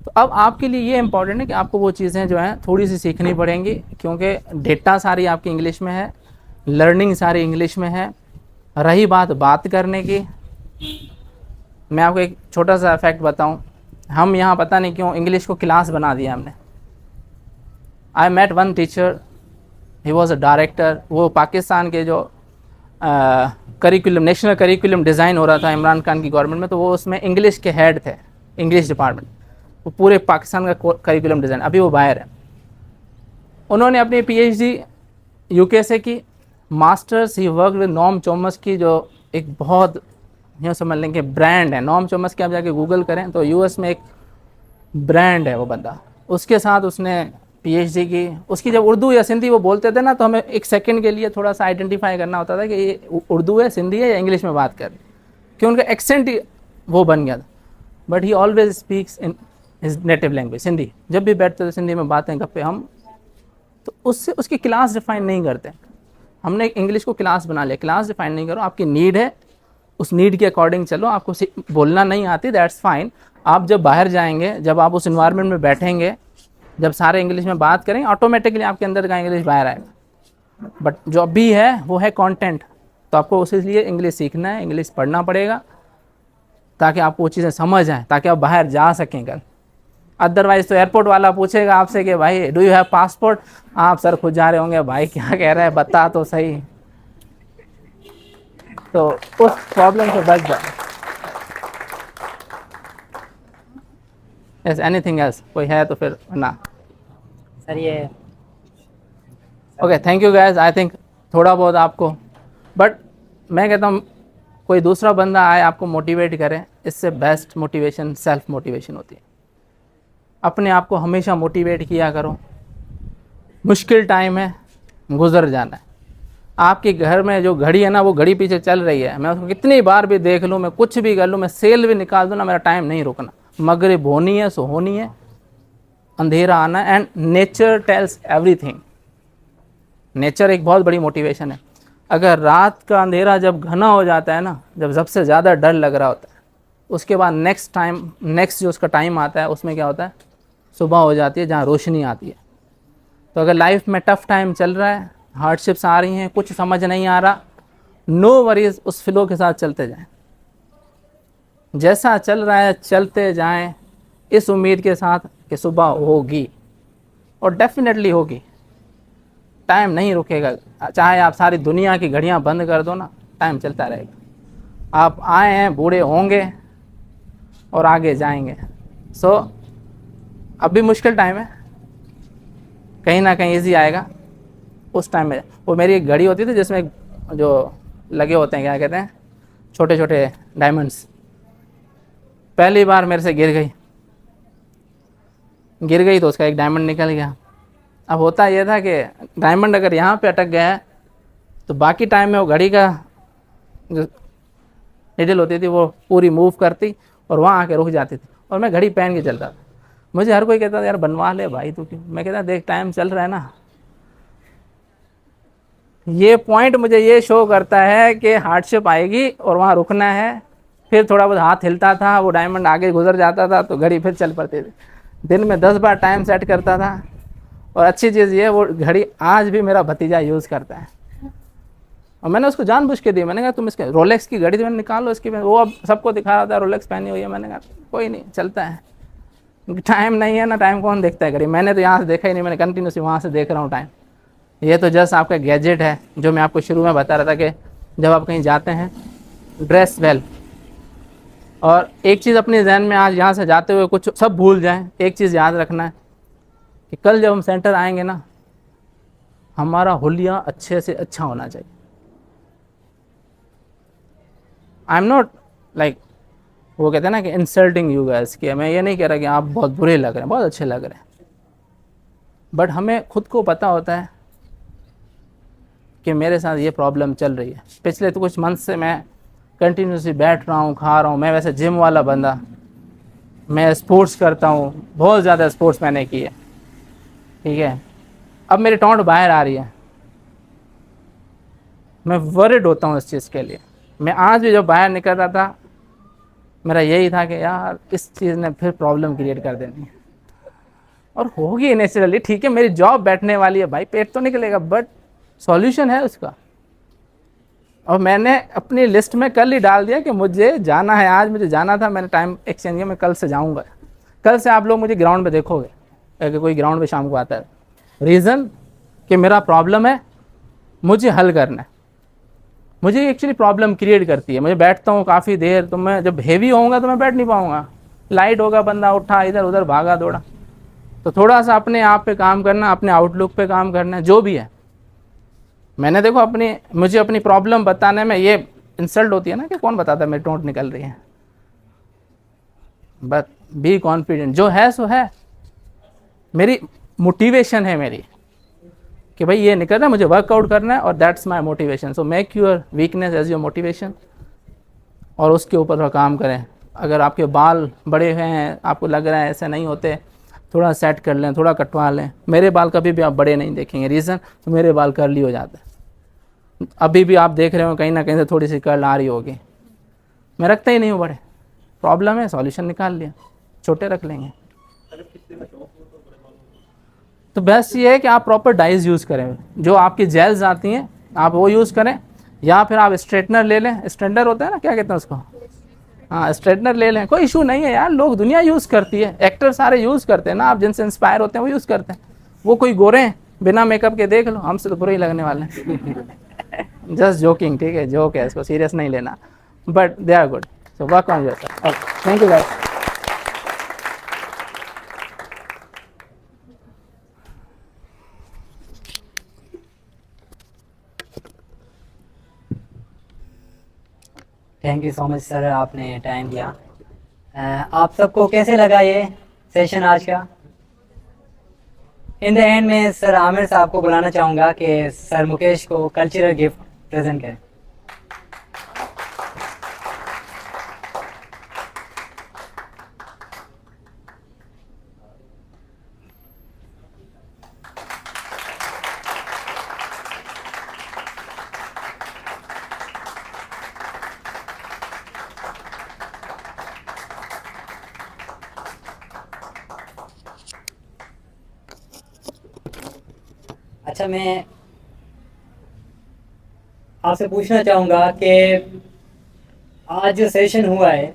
तो अब आपके लिए ये इंपॉर्टेंट है कि आपको वो चीज़ें जो हैं थोड़ी सी सीखनी पड़ेंगी, क्योंकि डेटा सारी आपकी इंग्लिश में है, लर्निंग सारी इंग्लिश में है। रही बात करने की, मैं आपको एक छोटा सा फैक्ट बताऊं, हम यहाँ पता नहीं क्यों इंग्लिश को क्लास बना दिया हमने। I met one teacher, he was a director, वो पाकिस्तान के जो करिकुलम, नेशनल करिकुलम डिज़ाइन हो रहा था इमरान खान की गवर्नमेंट में, तो वो उसमें इंग्लिश के हेड थे, इंग्लिश डिपार्टमेंट, वो पूरे पाकिस्तान का करिकुलम डिज़ाइन। अभी वो बाहर है। उन्होंने अपनी PhD UK से की, मास्टर्स ही वर्क विद नॉम चॉमस्की की, जो एक बहुत यूँ समझ लेंगे ब्रांड है। नॉम चॉमस्की आप जाके गूगल करें तो US में एक ब्रांड है वो बंदा। उसके साथ उसने PhD की। उसकी जब उर्दू या सिंधी वो बोलते थे ना, तो हमें एक सेकंड के लिए थोड़ा सा आइडेंटिफाई करना होता था कि ये उर्दू है, सिंधी है या इंग्लिश में बात कर रहे, क्योंकि उनका एक्सेंट ही वो बन गया था। But he always speaks in his native language, Sindhi. जब भी बैठते थे सिंधी में बातें गप्पे हम, तो उससे उसकी क्लास डिफाइन नहीं करते। हमने इंग्लिश को क्लास बना लिया। क्लास डिफाइन नहीं करो, आपकी नीड है, उस नीड के अकॉर्डिंग चलो। आपको बोलना नहीं आती, दैट्स फाइन। आप जब बाहर जाएंगे, जब आप उस इन्वायरमेंट में बैठेंगे, जब सारे इंग्लिश में बात करेंगे, ऑटोमेटिकली आपके अंदर का इंग्लिश बाहर आएगा। बट जो अभी है वो है कंटेंट, तो आपको उसी लिए इंग्लिश सीखना है, इंग्लिश पढ़ना पड़ेगा, ताकि आपको वो चीज़ें समझ आएँ, ताकि आप बाहर जा सकें कल। अदरवाइज़ तो एयरपोर्ट वाला पूछेगा आपसे कि भाई डू यू हैव पासपोर्ट, आप सर खुद जा रहे होंगे, भाई क्या कह रहा है बता तो सही। तो उस प्रॉब्लम से बच जाए। यस, एनीथिंग एल्स कोई है तो फिर ना। सर ये okay, thank you guys. I think थोड़ा बहुत आपको, बट मैं कहता हूँ कोई दूसरा बंदा आए आपको मोटिवेट करे, इससे बेस्ट मोटिवेशन सेल्फ मोटिवेशन होती है। अपने आप को हमेशा मोटिवेट किया करो। मुश्किल टाइम है, गुजर जाना है। आपके घर में जो घड़ी है ना, वो घड़ी पीछे चल रही है, मैं उसको कितनी बार भी देख लूँ, मैं कुछ भी कर लूँ, मैं सेल भी निकाल दूँ ना, मेरा टाइम नहीं रुकना। मगरिब होनी है सो होनी है, अंधेरा आना, and nature tells everything. Nature एक बहुत बड़ी मोटिवेशन है। अगर रात का अंधेरा जब घना हो जाता है ना, जब सबसे ज़्यादा डर लग रहा होता है, उसके बाद नेक्स्ट जो उसका टाइम आता है, उसमें क्या होता है, सुबह हो जाती है जहाँ रोशनी आती है। तो अगर लाइफ में टफ टाइम चल रहा है, हार्डशिप्स आ रही हैं, कुछ समझ नहीं आ रहा, नो वरीज, उस फ्लो के साथ चलते जाएं। जैसा चल रहा है चलते जाएं, इस उम्मीद के साथ कि सुबह होगी, और डेफिनेटली होगी। टाइम नहीं रुकेगा, चाहे आप सारी दुनिया की घड़ियां बंद कर दो ना, टाइम चलता रहेगा। आप आए हैं, बूढ़े होंगे और आगे जाएंगे। सो अभी मुश्किल टाइम है, कहीं ना कहीं इजी आएगा। उस टाइम में वो मेरी एक घड़ी होती थी जिसमें जो लगे होते हैं, क्या कहते हैं, छोटे छोटे डायमंड्स। पहली बार मेरे से गिर गई तो उसका एक डायमंड निकल गया। अब होता यह था कि डायमंड अगर यहाँ पे अटक गया है तो बाकी टाइम में वो घड़ी का जो निडल होती थी वो पूरी मूव करती और वहाँ आके रुक जाती थी, और मैं घड़ी पहन के चलता था। मुझे हर कोई कहता था यार बनवा ले भाई तू क्यों, मैं कहता देख टाइम चल रहा है ना। ये पॉइंट मुझे ये शो करता है कि हार्डशिप आएगी और वहाँ रुकना है। फिर थोड़ा बहुत हाथ हिलता था, वो डायमंड आगे गुजर जाता था तो घड़ी फिर चल पड़ती थी। दिन में 10 बार टाइम सेट करता था, और अच्छी चीज़ ये, वो घड़ी आज भी मेरा भतीजा यूज़ करता है, और मैंने उसको जानबूझ के दी। मैंने कहा तुम इसके रोलेक्स की घड़ी तो मैंने निकाल लो इसकी, वो अब सबको दिखा रहा था रोलेक्स पहनी हुई है। मैंने कहा कोई नहीं, चलता है, टाइम नहीं है ना, टाइम कौन देखता है घड़ी। मैंने तो यहाँ से देखा ही नहीं, मैंने कंटिन्यूसली वहाँ से देख रहा हूँ टाइम। ये तो जस्ट आपका गैजेट है, जो मैं आपको शुरू में बता रहा था कि जब आप कहीं जाते हैं ड्रेस वेल। और एक चीज़ अपने जहन में आज यहाँ से जाते हुए कुछ सब भूल जाएं, एक चीज़ याद रखना है कि कल जब हम सेंटर आएंगे ना, हमारा हुलिया अच्छे से अच्छा होना चाहिए। आई एम नॉट लाइक, वो कहते हैं ना कि इंसल्टिंग यू गाइस, कि मैं ये नहीं कह रहा कि आप बहुत बुरे लग रहे हैं, बहुत अच्छे लग रहे हैं, बट हमें खुद को पता होता है कि मेरे साथ ये प्रॉब्लम चल रही है। पिछले तो कुछ मंथ से मैं कंटिन्यूसली बैठ रहा हूँ, खा रहा हूँ। मैं वैसे जिम वाला बंदा, मैं स्पोर्ट्स करता हूँ, बहुत ज़्यादा स्पोर्ट्स मैंने की है, ठीक है। अब मेरी टोंट बाहर आ रही है, मैं वरिड होता हूँ इस चीज़ के लिए। मैं आज भी जब बाहर निकल रहा था, मेरा यही था कि यार इस चीज़ ने फिर प्रॉब्लम क्रिएट कर देनी है, और होगी नेचुरली। ठीक है, मेरी जॉब बैठने वाली है भाई, पेट तो निकलेगा, बट सॉल्यूशन है उसका। और मैंने अपनी लिस्ट में कल ही डाल दिया कि मुझे जाना है, आज मुझे जाना था, मैंने टाइम एक्सचेंज किया, मैं कल से जाऊंगा। कल से आप लोग मुझे ग्राउंड पे देखोगे, अगर कोई ग्राउंड पे शाम को आता है। रीज़न कि मेरा प्रॉब्लम है, मुझे हल करना है। मुझे एक्चुअली प्रॉब्लम क्रिएट करती है। मुझे बैठता हूँ काफ़ी देर, तो मैं जब हेवी होऊंगा तो मैं बैठ नहीं पाऊँगा। लाइट होगा, बंदा उठा इधर उधर भागा दौड़ा। तो थोड़ा सा अपने आप पे काम करना, अपने आउटलुक पे काम करना, जो भी है। मैंने देखो मुझे अपनी प्रॉब्लम बताने में ये इंसल्ट होती है ना कि कौन बताता है मेरी टोंट निकल रही है। बट बी कॉन्फिडेंट, जो है सो है। मेरी मोटिवेशन है मेरी कि भाई ये निकल रहा है, मुझे वर्कआउट करना है, और that's my motivation. So make your weakness as your motivation, और उसके ऊपर थोड़ा काम करें। अगर आपके बाल बड़े हुए हैं, आपको लग रहा है ऐसे नहीं होते, थोड़ा सेट कर लें, थोड़ा कटवा लें। मेरे बाल कभी भी आप बड़े नहीं देखेंगे, रीज़न तो मेरे बाल कर्ली हो जाते हैं। अभी भी आप देख रहे हो कहीं ना कहीं से थोड़ी सी कर्ल आ रही होगी, मैं रखता ही नहीं हूँ बड़े। प्रॉब्लम है, सॉल्यूशन निकाल लिया, छोटे रख लेंगे। तो बेस्ट ये है कि आप प्रॉपर डाइज यूज़ करें, जो आपकी जेल्स आती हैं आप वो यूज़ करें, या फिर आप स्ट्रेटनर ले लें। स्ट्रेटनर होता है ना, क्या कहते हैं उसको, हाँ स्ट्रेटनर ले लें, कोई इशू नहीं है यार। लोग दुनिया यूज़ करती है, एक्टर सारे यूज़ करते हैं ना, आप जिनसे इंस्पायर होते हैं वो यूज़ करते हैं। वो कोई गोरे हैं बिना मेकअप के, देख लो, हमसे तो बुरे ही लगने वाले हैं। जस्ट जोकिंग, ठीक है, जोक है, इसको सीरियस नहीं लेना, but they are good. So work on yourself. Thank you guys. Thank you so much sir, आपने टाइम दिया। आप सबको कैसे लगा ये सेशन आज का? इन द एंड में सर आमिर साहब को बुलाना चाहूँगा कि सर मुकेश को कल्चरल गिफ्ट प्रेजेंट करें। अच्छा, मैं आपसे पूछना चाहूँगा कि आज जो सेशन हुआ है,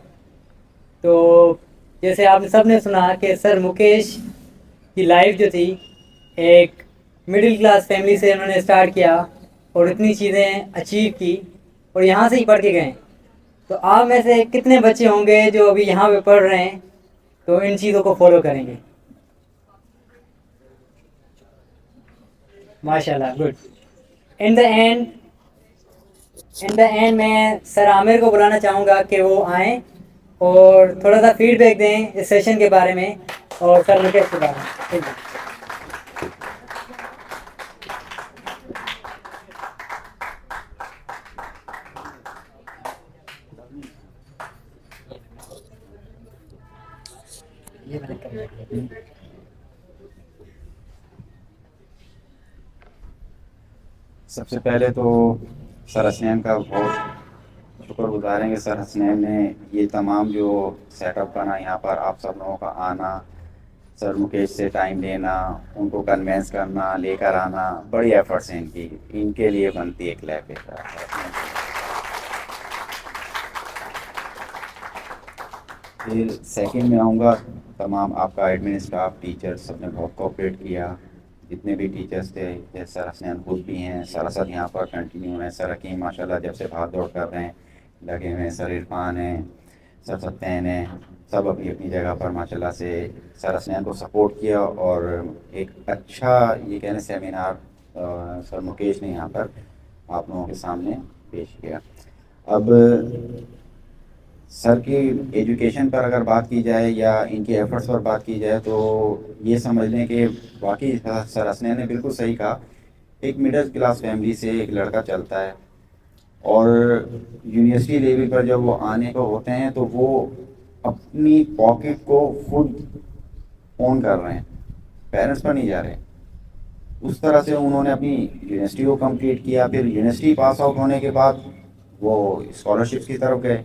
तो जैसे आपने सबने सुना कि सर मुकेश की लाइफ जो थी, एक मिडिल क्लास फैमिली से उन्होंने स्टार्ट किया और इतनी चीज़ें अचीव की और यहाँ से ही पढ़ के गए। तो आप में से कितने बच्चे होंगे जो अभी यहाँ पे पढ़ रहे हैं तो इन चीज़ों को फॉलो करेंगे? माशाल्लाह, गुड। इन द एंड मैं सर आमिर को बुलाना चाहूँगा कि वो आएँ और थोड़ा सा फीडबैक दें इस सेशन के बारे में और सर मुकेश के बारे में। Thank you. ये मैंने कर लिया। सबसे पहले तो सर हसनैन का बहुत शुक्रगुजार हैं कि सर हसनैन ने ये तमाम जो सेटअप बना यहाँ पर, आप सब लोगों का आना, सर मुकेश से टाइम लेना, उनको कन्वेंस करना, लेकर आना, बड़ी एफर्ट्स हैं इनकी, इनके लिए बनती एक लैब है। फिर सेकंड में आऊँगा, तमाम आपका एडमिन स्टाफ, टीचर, सब ने बहुत कोऑपरेट किया। जितने भी टीचर्स थे, जैसे सर हसनैन खुद भी हैं, सर असद यहाँ पर कंटिन्यू हैं, सर हकीम माशाल्लाह जब से भाग दौड़ कर रहे हैं लगे हुए हैं, सर इरफान हैं, सर सत्तैन हैं, सब अपनी अपनी जगह पर माशाल्लाह से सर हसनैन को सपोर्ट किया और एक अच्छा ये कहने सेमिनार सर मुकेश ने यहाँ पर आप लोगों के सामने पेश किया। अब सर की एजुकेशन पर अगर बात की जाए या इनके एफर्ट्स पर बात की जाए तो ये समझ लें कि वाकई सर हसनैन ने बिल्कुल सही कहा। एक मिडिल क्लास फैमिली से एक लड़का चलता है और यूनिवर्सिटी लेवल पर जब वो आने को होते हैं तो वो अपनी पॉकेट को खुद ओन कर रहे हैं, पेरेंट्स पर नहीं जा रहे। उस तरह से उन्होंने अपनी यूनिवर्सिटी को कंप्लीट किया। फिर यूनिवर्सिटी पास आउट होने के बाद वो स्कॉलरशिप की तरफ गए,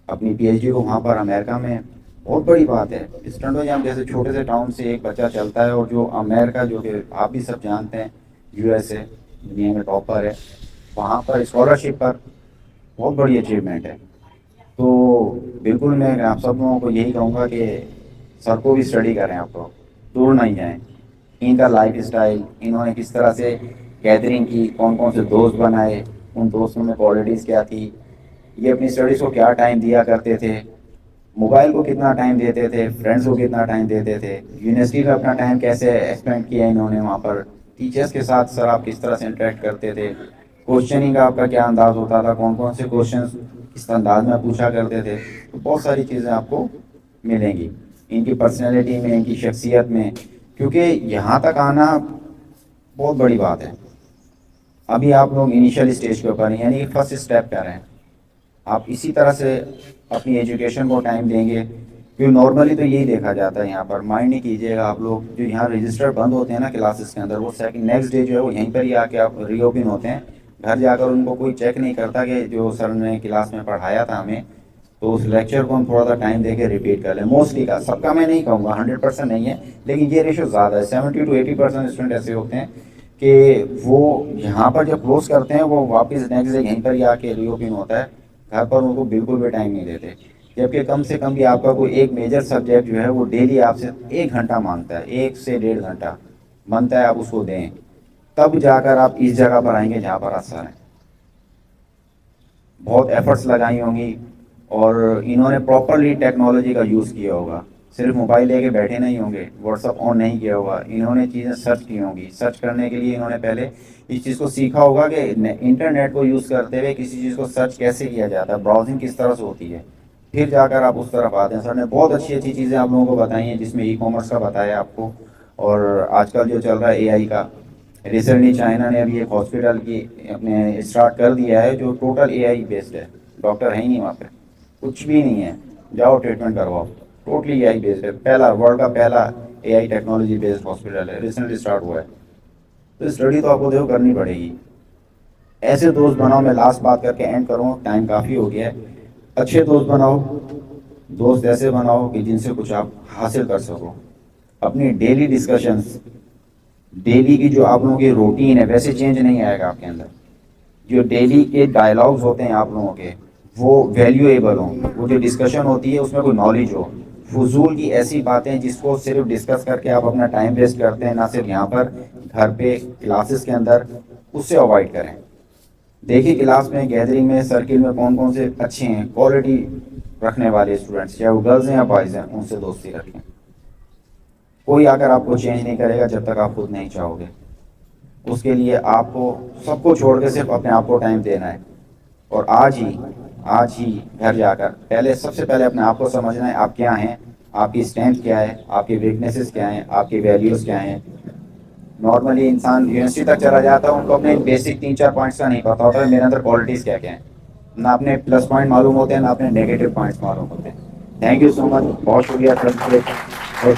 अपनी पीएचडी को वहाँ पर अमेरिका में। बहुत बड़ी बात है, इस टंडोजाम जैसे छोटे से टाउन से एक बच्चा चलता है और जो अमेरिका, जो कि आप भी सब जानते हैं यूएसए दुनिया में टॉपर है, वहाँ पर स्कॉलरशिप पर, बहुत बड़ी अचीवमेंट है। तो बिल्कुल मैं आप सब लोगों को यही कहूँगा कि सर को भी स्टडी करें, आप लोग दूर नहीं जाएँ। इनका लाइफ स्टाइल, इन्होंने किस तरह से गैदरिंग की, कौन कौन से दोस्त बनाए, उन दोस्तों में क्वालिटीज़ क्या थी, ये अपनी स्टडीज़ को क्या टाइम दिया करते थे, मोबाइल को कितना टाइम देते थे, फ्रेंड्स को कितना टाइम देते थे, यूनिवर्सिटी में अपना टाइम कैसे स्पेंड किया इन्होंने, वहाँ पर टीचर्स के साथ सर आप किस तरह से इंटरेक्ट करते थे, क्वेश्चनिंग का आपका क्या अंदाज़ होता था, कौन कौन से क्वेश्चन किस अंदाज में पूछा करते थे। तो बहुत सारी चीज़ें आपको मिलेंगी इनकी पर्सनैलिटी में, इनकी शख्सियत में, क्योंकि यहाँ तक आना बहुत बड़ी बात है। अभी आप लोग इनिशियल स्टेज के ऊपर हैं, यानी कि फर्स्ट स्टेप कर रहे हैं। आप इसी तरह से अपनी एजुकेशन को टाइम देंगे, क्योंकि नॉर्मली तो यही देखा जाता है यहाँ पर। माइंड नहीं कीजिएगा आप लोग, जो यहाँ रजिस्टर बंद होते हैं ना क्लासेस के अंदर, वो सेकंड नेक्स्ट डे जो है वो यहीं पर ही आके आप रीओपन होते हैं। घर जाकर उनको कोई चेक नहीं करता कि जो सर ने क्लास में पढ़ाया था हमें, तो उस लेक्चर को हम थोड़ा सा टाइम दे के रिपीट कर लें। मोस्टली का, सबका मैं नहीं कहूँगा, 100% नहीं है, लेकिन ये रेशो ज़्यादा है। 70 to 80% स्टूडेंट ऐसे होते हैं कि वो यहाँ पर जब क्लोज करते हैं वो वापस नेक्स्ट डे यहीं पर ही आके रीओपन होता है, घर पर उनको बिल्कुल भी टाइम नहीं देते। जबकि कम से कम भी आपका कोई एक मेजर सब्जेक्ट जो है वो डेली आपसे 1 घंटा मांगता है, 1 से 1.5 घंटा बनता है, आप उसको दें, तब जाकर आप इस जगह पर आएंगे जहाँ पर असर है। बहुत एफर्ट्स लगाई होंगी और इन्होंने प्रॉपरली टेक्नोलॉजी का यूज़ किया होगा। सिर्फ मोबाइल लेके बैठे नहीं होंगे, व्हाट्सअप ऑन नहीं किया होगा, इन्होंने चीज़ें सर्च की होंगी। सर्च करने के लिए इन्होंने पहले इस चीज़ को सीखा होगा कि इंटरनेट को यूज़ करते हुए किसी चीज़ को सर्च कैसे किया जाता है, ब्राउजिंग किस तरह से होती है, फिर जाकर आप उस तरफ आते हैं। सर ने बहुत अच्छी अच्छी चीज़ें आप लोगों को बताई हैं, जिसमें ई कॉमर्स का बताया आपको, और आजकल जो चल रहा है एआई का। रिसेंटली चाइना ने अभी एक हॉस्पिटल की अपने स्टार्ट कर दिया है जो टोटल एआई बेस्ड है, डॉक्टर है ही नहीं वहाँ पे, कुछ भी नहीं है, जाओ ट्रीटमेंट करवाओ, टोटली एआई बेस्ड है। पहला वर्ल्ड का पहला एआई टेक्नोलॉजी बेस्ड हॉस्पिटल है, रिसेंटली स्टार्ट हुआ है। तो स्टडी तो आपको देखो करनी पड़ेगी। ऐसे दोस्त बनाओ, मैं लास्ट बात करके एंड करूँगा, टाइम काफ़ी हो गया है। अच्छे दोस्त बनाओ, दोस्त ऐसे बनाओ कि जिनसे कुछ आप हासिल कर सको। अपनी डेली डिस्कशंस, डेली की जो आप लोगों की रूटीन है वैसे चेंज नहीं आएगा आपके अंदर। जो डेली के डायलॉग्स होते हैं आप लोगों के वो वैल्यूएबल हों, वो जो डिस्कशन होती है उसमें कोई नॉलेज हो। फजूल की ऐसी बातें जिसको सिर्फ डिस्कस करके आप अपना टाइम वेस्ट करते हैं, ना सिर्फ यहाँ पर, घर पे, क्लासेस के अंदर, उससे अवॉइड करें। देखिए क्लास में, गैदरिंग में, सर्किल में कौन कौन से अच्छे हैं, क्वालिटी रखने वाले स्टूडेंट्स, चाहे वो गर्ल्स हैं या बॉयज़ हैं, उनसे दोस्ती रखें। कोई आकर आपको चेंज नहीं करेगा जब तक आप खुद नहीं चाहोगे। उसके लिए आपको सबको छोड़ के सिर्फ अपने आप को टाइम देना है, और आज ही घर जाकर पहले, सबसे पहले अपने आप को समझना है आप क्या हैं, आपकी स्ट्रेंथ क्या है, आपकी वीकनेसेस क्या हैं, आपकी वैल्यूज़ क्या हैं। नॉर्मली इंसान यूनिवर्सिटी तक चला जाता है, उनको अपने बेसिक 3-4 पॉइंट्स का नहीं पता होता है, मेरे अंदर क्वालिटीज़ क्या क्या हैं, ना अपने प्लस पॉइंट मालूम होते हैं, ना अपने नेगेटिव पॉइंट्स मालूम होते हैं। थैंक यू सो मच, बहुत शुक्रिया सर।